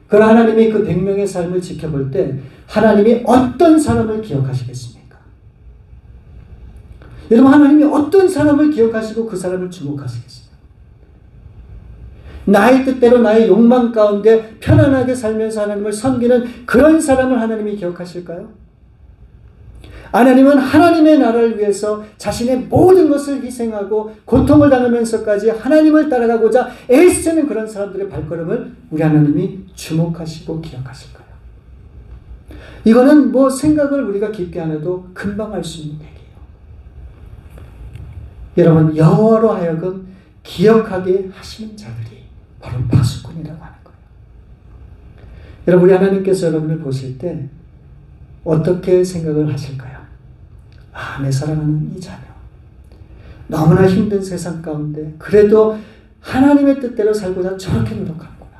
그러나 하나님이 그 100명의 삶을 지켜볼 때 하나님이 어떤 사람을 기억하시겠습니까? 여러분, 하나님이 어떤 사람을 기억하시고 그 사람을 주목하시겠어요? 나의 뜻대로 나의 욕망 가운데 편안하게 살면서 하나님을 섬기는 그런 사람을 하나님이 기억하실까요? 하나님은 하나님의 나라를 위해서 자신의 모든 것을 희생하고 고통을 당하면서까지 하나님을 따라가고자 애쓰는 그런 사람들의 발걸음을 우리 하나님이 주목하시고 기억하실 거예요. 이거는 뭐 생각을 우리가 깊게 안 해도 금방 알 수 있는 얘기예요. 여러분, 여호와로 하여금 기억하게 하시는 자들이 바로 파수꾼이라고 하는 거예요. 여러분, 우리 하나님께서 여러분을 보실 때 어떻게 생각을 하실까요? 아, 내 사랑하는 이 자녀, 너무나 힘든 세상 가운데 그래도 하나님의 뜻대로 살고자 저렇게 노력하는구나.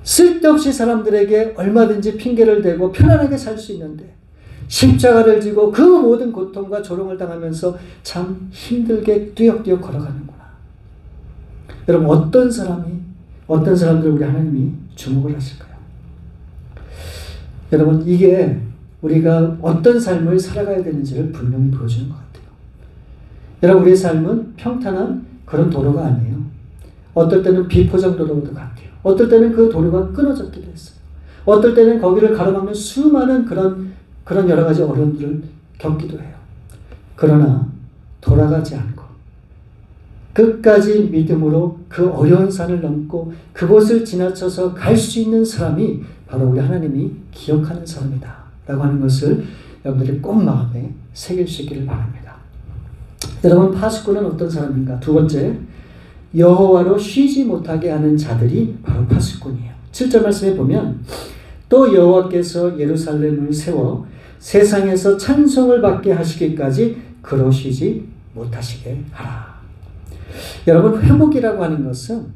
쓸데없이 사람들에게 얼마든지 핑계를 대고 편안하게 살 수 있는데 십자가를 지고 그 모든 고통과 조롱을 당하면서 참 힘들게 띄역띄역 걸어가는구나. 여러분, 어떤 사람들 우리 하나님이 주목을 하실까요? 여러분, 이게 우리가 어떤 삶을 살아가야 되는지를 분명히 보여주는 것 같아요. 여러분, 우리의 삶은 평탄한 그런 도로가 아니에요. 어떨 때는 비포장 도로도 같아요. 어떨 때는 그 도로가 끊어졌기도 했어요. 어떨 때는 거기를 가로막는 수많은 그런 여러 가지 어려움들을 겪기도 해요. 그러나 돌아가지 않고 끝까지 믿음으로 그 어려운 산을 넘고 그곳을 지나쳐서 갈 수 있는 사람이 바로 우리 하나님이 기억하는 사람이다 라고 하는 것을 여러분들이 꼭 마음에 새길 수 있기를 바랍니다. 여러분, 파수꾼은 어떤 사람인가? 두 번째, 여호와로 쉬지 못하게 하는 자들이 바로 파수꾼이에요. 7절 말씀에 보면 또 여호와께서 예루살렘을 세워 세상에서 찬송을 받게 하시기까지 그로 쉬지 못하시게 하라. 여러분, 회복이라고 하는 것은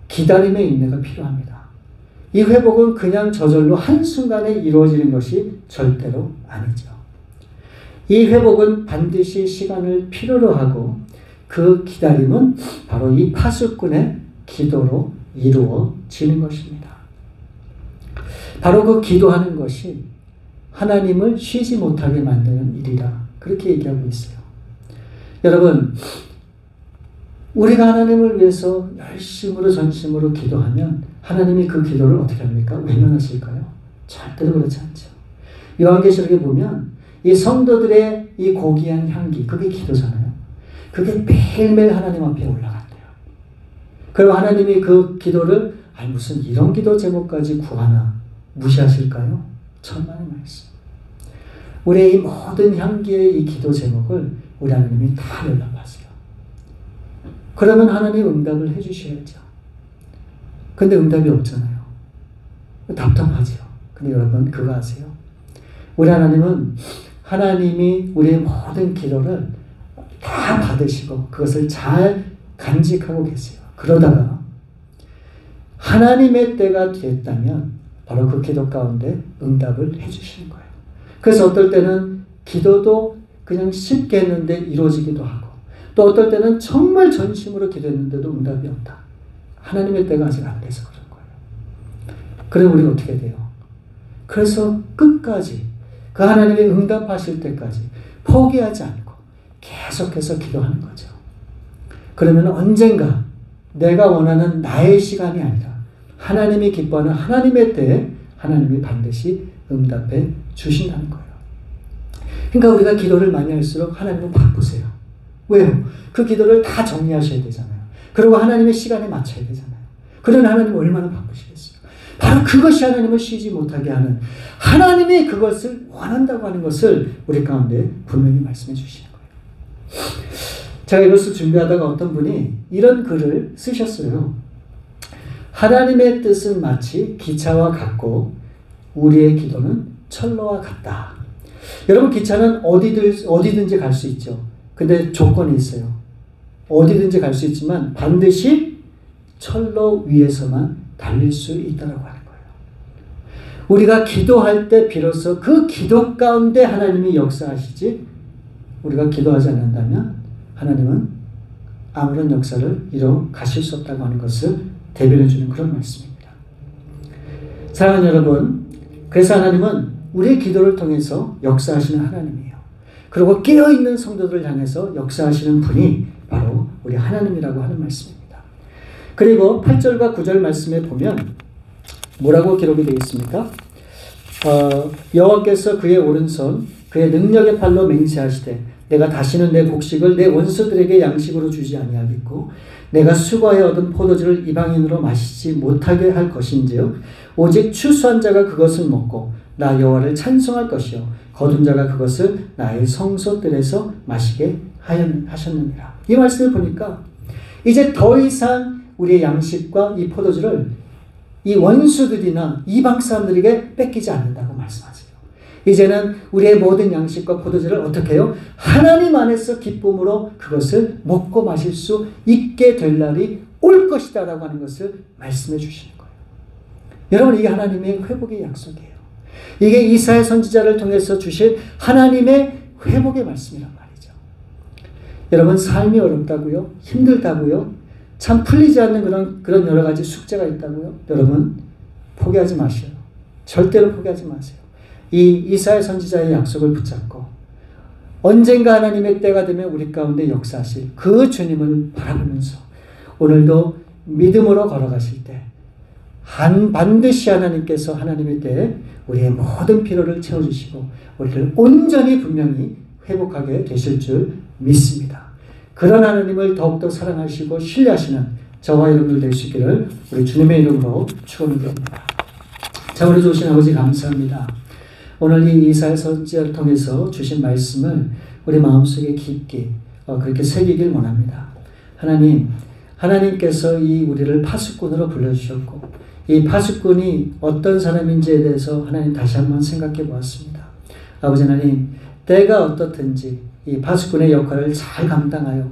기다림의 인내가 필요합니다. 이 회복은 그냥 저절로 한순간에 이루어지는 것이 절대로 아니죠. 이 회복은 반드시 시간을 필요로 하고 그 기다림은 바로 이 파수꾼의 기도로 이루어지는 것입니다. 바로 그 기도하는 것이 하나님을 쉬지 못하게 만드는 일이라 그렇게 얘기하고 있어요. 여러분, 우리가 하나님을 위해서 열심으로 전심으로 기도하면 하나님이 그 기도를 어떻게 합니까? 외면하실까요? 절대로 그렇지 않죠. 요한계시록에 보면 이 성도들의 이 고귀한 향기, 그게 기도잖아요. 그게 매일매일 하나님 앞에 올라간대요. 그럼 하나님이 그 기도를 무슨 이런 기도 제목까지 구하나 무시하실까요? 천만의 말씀. 우리의 이 모든 향기의 이 기도 제목을 우리 하나님이 다 연락하세요. 그러면 하나님 응답을 해주셔야죠. 근데 응답이 없잖아요. 답답하죠. 근데 여러분, 그거 아세요? 우리 하나님은 하나님이 우리의 모든 기도를 다 받으시고 그것을 잘 간직하고 계세요. 그러다가 하나님의 때가 됐다면 바로 그 기도 가운데 응답을 해주시는 거예요. 그래서 어떨 때는 기도도 그냥 쉽게 했는데 이루어지기도 하고 또 어떨 때는 정말 전심으로 기도했는데도 응답이 없다. 하나님의 때가 아직 안 돼서 그런 거예요. 그럼 우리는 어떻게 돼요? 그래서 끝까지 그 하나님이 응답하실 때까지 포기하지 않고 계속해서 기도하는 거죠. 그러면 언젠가 내가 원하는 나의 시간이 아니라 하나님이 기뻐하는 하나님의 때에 하나님이 반드시 응답해 주신다는 거예요. 그러니까 우리가 기도를 많이 할수록 하나님은 바쁘세요. 왜요? 그 기도를 다 정리하셔야 되잖아요. 그리고 하나님의 시간에 맞춰야 되잖아요. 그러나 하나님은 얼마나 바쁘시겠어요. 바로 바로 그것이 하나님을 쉬지 못하게 하는, 하나님이 그것을 원한다고 하는 것을 우리 가운데 분명히 말씀해 주시는 거예요. 제가 이것을 준비하다가 어떤 분이 이런 글을 쓰셨어요. 하나님의 뜻은 마치 기차와 같고 우리의 기도는 철로와 같다. 여러분, 기차는 어디든지 갈 수 있죠. 근데 조건이 있어요. 어디든지 갈 수 있지만 반드시 철로 위에서만 달릴 수 있다고 하는 거예요. 우리가 기도할 때 비로소 그 기도 가운데 하나님이 역사하시지, 우리가 기도하지 않는다면 하나님은 아무런 역사를 이뤄 가실 수 없다고 하는 것을 대변해 주는 그런 말씀입니다. 사랑하는 여러분, 그래서 하나님은 우리의 기도를 통해서 역사하시는 하나님이에요. 그리고 깨어있는 성도들을 향해서 역사하시는 분이 바로 우리 하나님이라고 하는 말씀입니다. 그리고 8절과 9절 말씀에 보면 뭐라고 기록이 되어 있습니까? 여호와께서 그의 오른손 그의 능력의 팔로 맹세하시되 내가 다시는 내 곡식을 내 원수들에게 양식으로 주지 아니하겠고 내가 수고하여 얻은 포도주를 이방인으로 마시지 못하게 할 것인즉 오직 추수한 자가 그것을 먹고 나 여호와를 찬송할 것이요 거둔 자가 그것을 나의 성소들에서 마시게 하셨느니라. 이 말씀을 보니까 이제 더 이상 우리의 양식과 이 포도주를 이 원수들이나 이방 사람들에게 뺏기지 않는다고 말씀하세요. 이제는 우리의 모든 양식과 포도주를 어떻게 해요? 하나님 안에서 기쁨으로 그것을 먹고 마실 수 있게 될 날이 올 것이다 라고 하는 것을 말씀해 주시는 거예요. 여러분, 이게 하나님의 회복의 약속이에요. 이게 이사야 선지자를 통해서 주신 하나님의 회복의 말씀이란 말이죠. 여러분, 삶이 어렵다고요? 힘들다고요? 참 풀리지 않는 그런 여러 가지 숙제가 있다고요? 여러분, 포기하지 마세요. 절대로 포기하지 마세요. 이 이사야 선지자의 약속을 붙잡고 언젠가 하나님의 때가 되면 우리 가운데 역사하실 그 주님을 바라보면서 오늘도 믿음으로 걸어가실 때 반드시 하나님께서 하나님의 때에 우리의 모든 필요를 채워주시고 우리를 온전히 분명히 회복하게 되실 줄 믿습니다. 그런 하나님을 더욱더 사랑하시고 신뢰하시는 저와 여러분들 될 수 있기를 우리 주님의 이름으로 축원드립니다. 자, 우리 좋으신 아버지 감사합니다. 오늘 이 이사야 선지자를 통해서 주신 말씀을 우리 마음속에 깊게 그렇게 새기길 원합니다. 하나님께서 이 우리를 파수꾼으로 불러주셨고 이 파수꾼이 어떤 사람인지에 대해서 하나님 다시 한번 생각해 보았습니다. 아버지 하나님, 때가 어떻든지 이 파수꾼의 역할을 잘 감당하여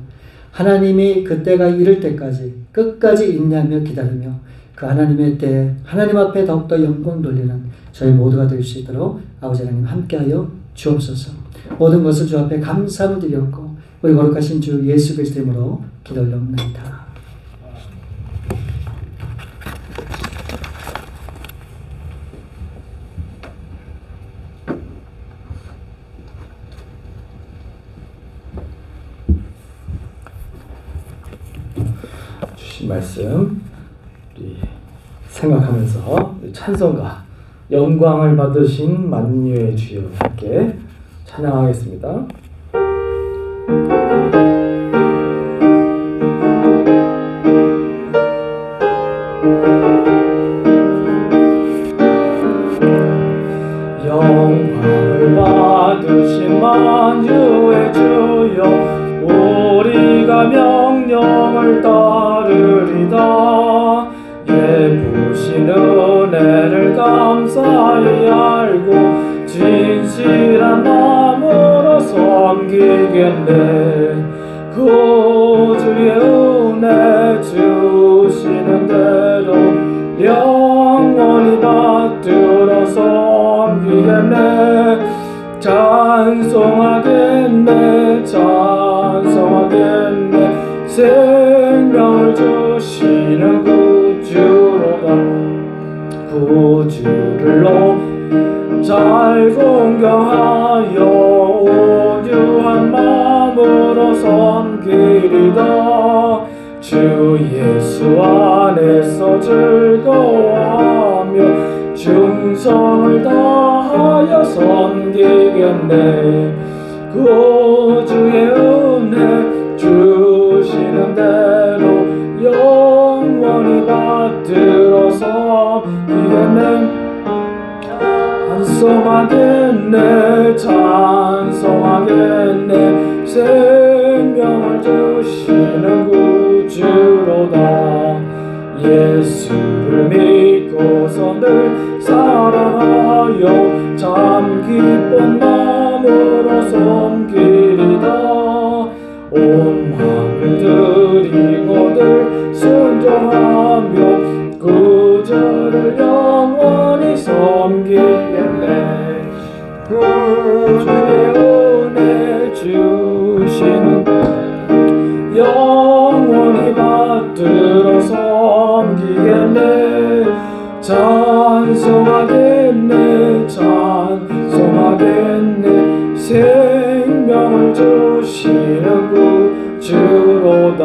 하나님이 그 때가 이를 때까지 끝까지 인내하며 기다리며 그 하나님의 때에 하나님 앞에 더욱더 영광 돌리는 저희 모두가 될 수 있도록 아버지 하나님 함께하여 주옵소서. 모든 것을 주 앞에 감사를 드렸고 우리 거룩하신 주 예수 그리스도 이름으로 기도 올려옵나이다. 주신 말씀 우리 생각하면서 찬송가 영광을 받으신 만유의 주여 함께 찬양하겠습니다. 영광을 받으신 만유의 주여 우리가 명령을 따르리다. 예쁘신 은혜를 감사히 알고 진실한 마음으로 섬기겠네. 구주의 은혜 주시는 대로 영원히 받들어 섬기겠네. 찬송하겠네 찬송하겠네. 생명을 주시는 구주로다. 구주를 잘 공경하여 온유한 마음으로 섬기리다. 주 예수 안에서 즐거워하며 충성을 다하여 섬기겠네. 구주의 은혜 주시는 대로 영원히 받들어서 섬기겠네 찬송하겠네 찬송하겠네 생명을 주시는 구주로다 예수를 믿고서 늘 사랑하여 참 기쁜 마음으로 섬기리다 온 마음을 드리고 늘 순종하며 구주를 영원히 섬기겠네 주의 은혜 주시는 영원히 받들어 섬기겠네 찬송하겠네 찬송하겠네 생명을 주시는 구주로다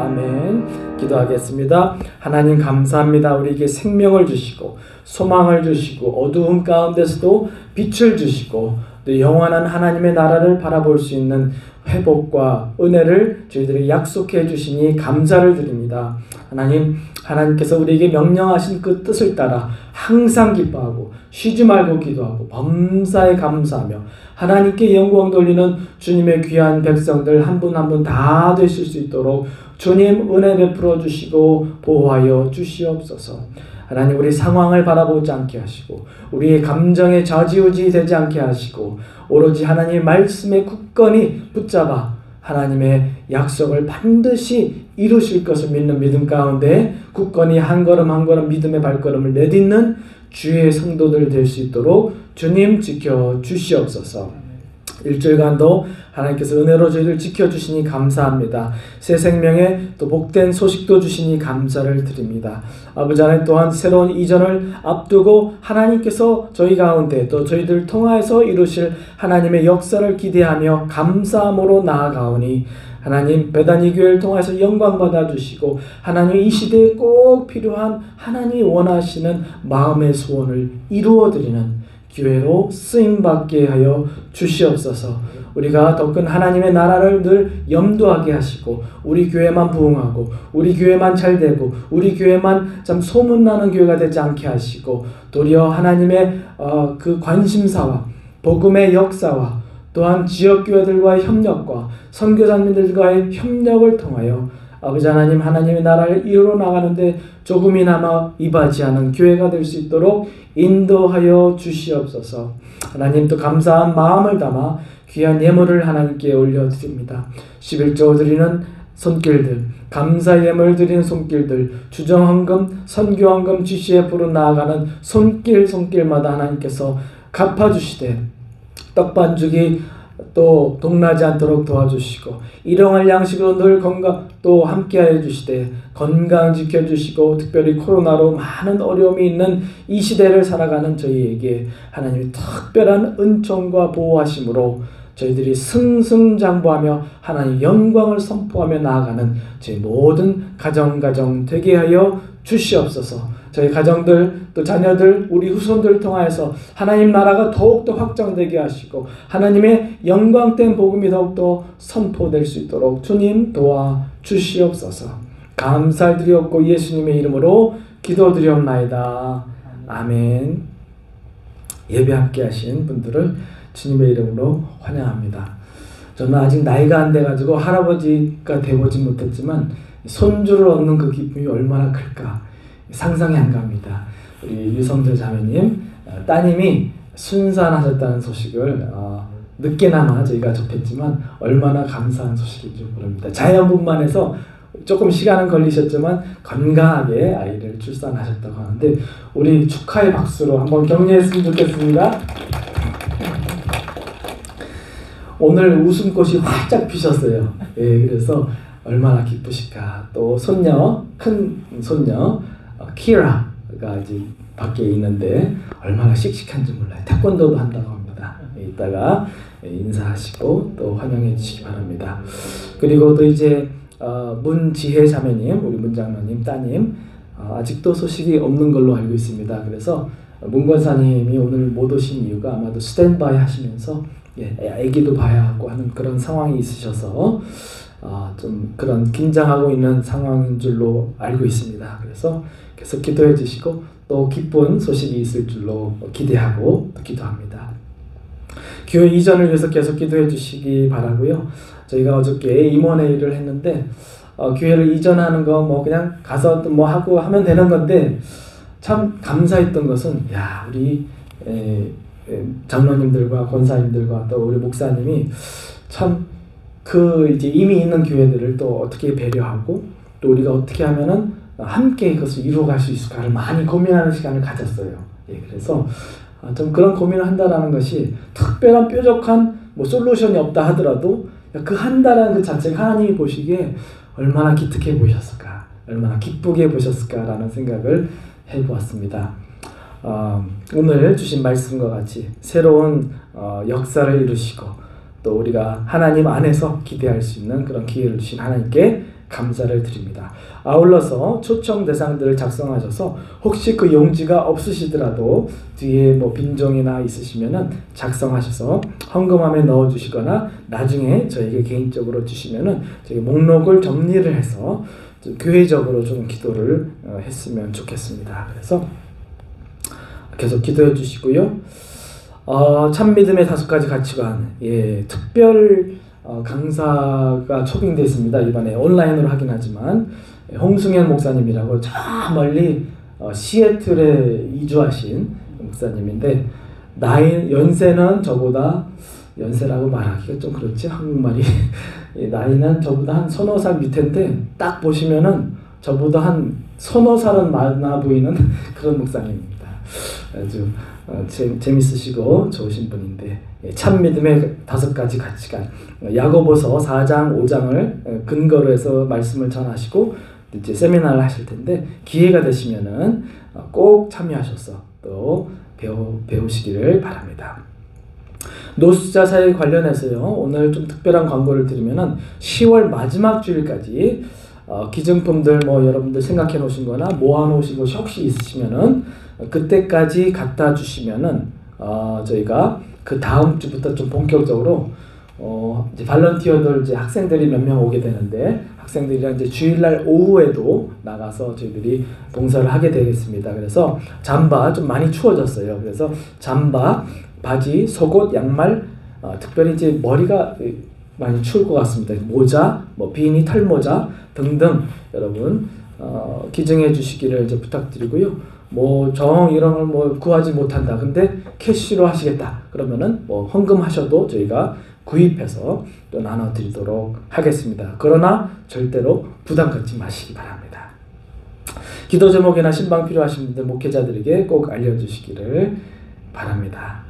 아멘. 기도하겠습니다. 하나님 감사합니다. 우리에게 생명을 주시고 소망을 주시고 어두운 가운데서도 빛을 주시고 또 영원한 하나님의 나라를 바라볼 수 있는 회복과 은혜를 저희들에게 약속해 주시니 감사를 드립니다. 하나님께서 우리에게 명령하신 그 뜻을 따라 항상 기뻐하고 쉬지 말고 기도하고 범사에 감사하며 하나님께 영광 돌리는 주님의 귀한 백성들 한 분 한 분 다 되실 수 있도록 주님 은혜 베풀어 주시고 보호하여 주시옵소서. 하나님 우리 상황을 바라보지 않게 하시고 우리의 감정에 좌지우지 되지 않게 하시고 오로지 하나님의 말씀에 굳건히 붙잡아 하나님의 약속을 반드시 이루실 것을 믿는 믿음 가운데 굳건히 한 걸음 한 걸음 믿음의 발걸음을 내딛는 주의 성도들 될 수 있도록 주님 지켜주시옵소서. 일주일간도 하나님께서 은혜로 저희를 지켜주시니 감사합니다. 새 생명에 또 복된 소식도 주시니 감사를 드립니다. 아버지 하나님 또한 새로운 이전을 앞두고 하나님께서 저희 가운데 또 저희들 통하여서 이루실 하나님의 역사를 기대하며 감사함으로 나아가오니 하나님 베다니 교회를 통해서 영광 받아주시고 하나님 이 시대에 꼭 필요한 하나님이 원하시는 마음의 소원을 이루어드리는 교회로 쓰임받게 하여 주시옵소서. 우리가 더 큰 하나님의 나라를 늘 염두하게 하시고 우리 교회만 부흥하고 우리 교회만 잘되고 우리 교회만 참 소문나는 교회가 되지 않게 하시고 도리어 하나님의 그 관심사와 복음의 역사와 또한 지역교회들과의 협력과 선교사님들과의 협력을 통하여 아버지 하나님 하나님의 나라를 이루어 나가는데 조금이나마 이바지하는 교회가 될 수 있도록 인도하여 주시옵소서. 하나님 또 감사한 마음을 담아 귀한 예물을 하나님께 올려드립니다. 11조 드리는 손길들, 감사 예물 드리는 손길들, 주정헌금, 선교헌금 GCF로 나아가는 손길마다 하나님께서 갚아주시되 떡반죽이 또 동나지 않도록 도와주시고 일용할 양식으로 늘 건강 또 함께하여 주시되 건강 지켜주시고 특별히 코로나로 많은 어려움이 있는 이 시대를 살아가는 저희에게 하나님의 특별한 은총과 보호하심으로 저희들이 승승장구하며 하나님 영광을 선포하며 나아가는 저희 모든 가정 되게 하여 주시옵소서. 저희 가정들 또 자녀들 우리 후손들을 통하여서 하나님 나라가 더욱더 확장되게 하시고 하나님의 영광된 복음이 더욱더 선포될 수 있도록 주님 도와주시옵소서. 감사드리옵고 예수님의 이름으로 기도드리옵나이다. 아멘. 예배 함께 하신 분들을 주님의 이름으로 환영합니다. 저는 아직 나이가 안 돼가지고 할아버지가 돼보지 못했지만 손주를 얻는 그 기쁨이 얼마나 클까 상상이 안 갑니다. 우리 유성재 자매님 따님이 순산하셨다는 소식을 늦게나마 저희가 접했지만 얼마나 감사한 소식인지 모릅니다. 자연분만해서 조금 시간은 걸리셨지만 건강하게 아이를 출산하셨다고 하는데 우리 축하의 박수로 한번 격려했으면 좋겠습니다. 오늘 웃음꽃이 활짝 피셨어요. 예, 그래서 얼마나 기쁘실까. 또 손녀, 큰 손녀 키라가 이제 밖에 있는데 얼마나 씩씩한지 몰라요. 태권도도 한다고 합니다. 이따가 인사하시고 또 환영해 주시기 바랍니다. 그리고 또 이제 문지혜 자매님, 우리 문장로님 따님 아직도 소식이 없는 걸로 알고 있습니다. 그래서 문 권사님이 오늘 못 오신 이유가 아마도 스탠바이 하시면서 아기도 봐야 하고 하는 그런 상황이 있으셔서 좀 그런 긴장하고 있는 상황인 줄로 알고 있습니다. 그래서 계속 기도해 주시고 또 기쁜 소식이 있을 줄로 기대하고 또 기도합니다. 교회 이전을 위해서 계속 기도해 주시기 바라고요. 저희가 어저께 임원회의를 했는데 교회를 이전하는 거 뭐 그냥 가서 뭐 하고 하면 되는 건데 참 감사했던 것은 우리 장로님들과 권사님들과 또 우리 목사님이 참 이제 이미 있는 교회들을 또 어떻게 배려하고 또 우리가 어떻게 하면은 함께 그것을 이루어갈 수 있을까를 많이 고민하는 시간을 가졌어요. 그래서 좀 그런 고민을 한다라는 것이 특별한 뾰족한 뭐 솔루션이 없다 하더라도 그 한다라는 그 자체가 하나님이 보시기에 얼마나 기특해 보셨을까, 얼마나 기쁘게 보셨을까라는 생각을 해보았습니다. 오늘 주신 말씀과 같이 새로운 역사를 이루시고 또 우리가 하나님 안에서 기대할 수 있는 그런 기회를 주신 하나님께 감사를 드립니다. 아울러서 초청 대상들을 작성하셔서 혹시 그 용지가 없으시더라도 뒤에 뭐 빈종이나 있으시면은 작성하셔서 헌금함에 넣어주시거나 나중에 저에게 개인적으로 주시면은 저희 목록을 정리를 해서 좀 교회적으로 좀 기도를 했으면 좋겠습니다. 그래서 계속 기도해 주시고요. 참믿음의 5가지 가치관, 특별 강사가 초빙됐습니다. 이번에 온라인으로 하긴 하지만 홍승현 목사님이라고 저 멀리 시애틀에 이주하신 목사님인데 연세는 저보다, 연세라고 말하기가 좀 그렇지 한국말이 나이는 저보다 한 서너 살 밑인데 딱 보시면은 저보다 한 서너 살은 많아 보이는 그런 목사님입니다. 아주 재밌으시고 좋으신 분인데 참믿음의 5가지 가치관, 야고보서 4장 5장을 근거로 해서 말씀을 전하시고 이제 세미나를 하실 텐데 기회가 되시면은 꼭 참여하셔서 또 배우시기를 바랍니다. 노숙자 사회 관련해서요, 오늘 좀 특별한 광고를 드리면은 10월 마지막 주일까지 기증품들 뭐 여러분들 생각해 놓으신 거나 모아 놓으신 것이 혹시 있으시면은 그때까지 갖다 주시면은 저희가 그 다음 주부터 좀 본격적으로 이제 발런티어들 이제 학생들이 몇 명 오게 되는데 학생들이랑 이제 주일날 오후에도 나가서 저희들이 봉사를 하게 되겠습니다. 그래서 잠바 좀 많이 추워졌어요. 그래서 잠바, 바지, 속옷, 양말, 특별히 이제 머리가 많이 추울 것 같습니다. 모자, 뭐 비니, 털모자 등등 여러분 기증해 주시기를 이제 부탁드리고요. 뭐 이런 걸 뭐 구하지 못한다. 근데 캐시로 하시겠다. 그러면은 뭐 헌금하셔도 저희가 구입해서 또 나눠드리도록 하겠습니다. 그러나 절대로 부담 갖지 마시기 바랍니다. 기도 제목이나 신방 필요하신 분들 목회자들에게 꼭 알려주시기를 바랍니다.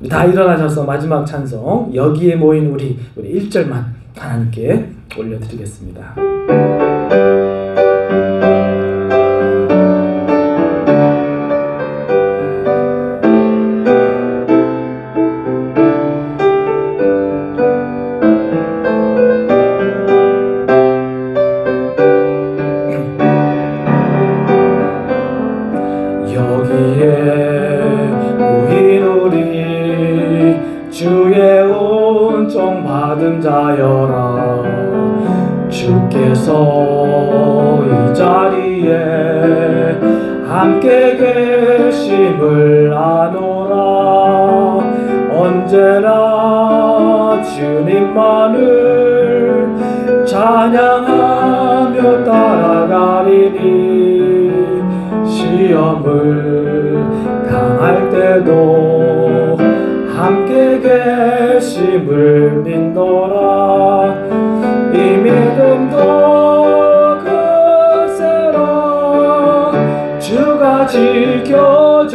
다 일어나셔서 마지막 찬송 여기에 모인 우리 1절만 하나님께 올려드리겠습니다. 주께서 이 자리에 함께 계심을 아노라. 언제나 주님만을 찬양하며 따라가리니 시험을 당할 때도 함께 계심을 믿노라. 이 믿음도 크세라. 주가 지켜주신다.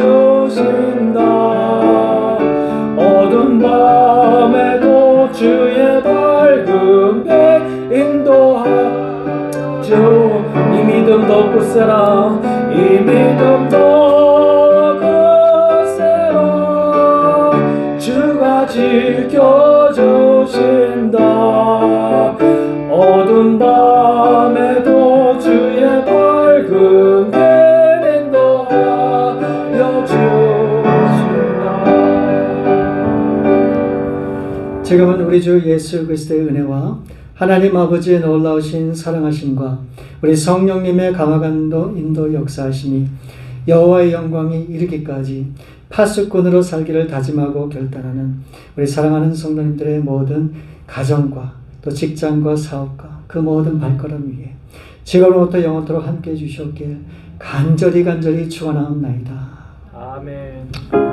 어두운 밤에도 주의 밝음에 인도하죠. 이 믿음도 크세라. 이 믿음도 크세라. 주가 지켜주신다. 어두운 밤에도 주의 밝음에 인도하여 주신다. 지금은 우리 주 예수 그리스도의 은혜와 하나님 아버지의 놀라우신 사랑하심과 우리 성령님의 감화감동 인도 역사하심이 여호와의 영광이 이르기까지 파수꾼으로 살기를 다짐하고 결단하는 우리 사랑하는 성도님들의 모든 가정과 또 직장과 사업과 그 모든 발걸음 위에 지금부터 영원토록 함께해 주시옵길 간절히 축원하옵나이다. 아멘.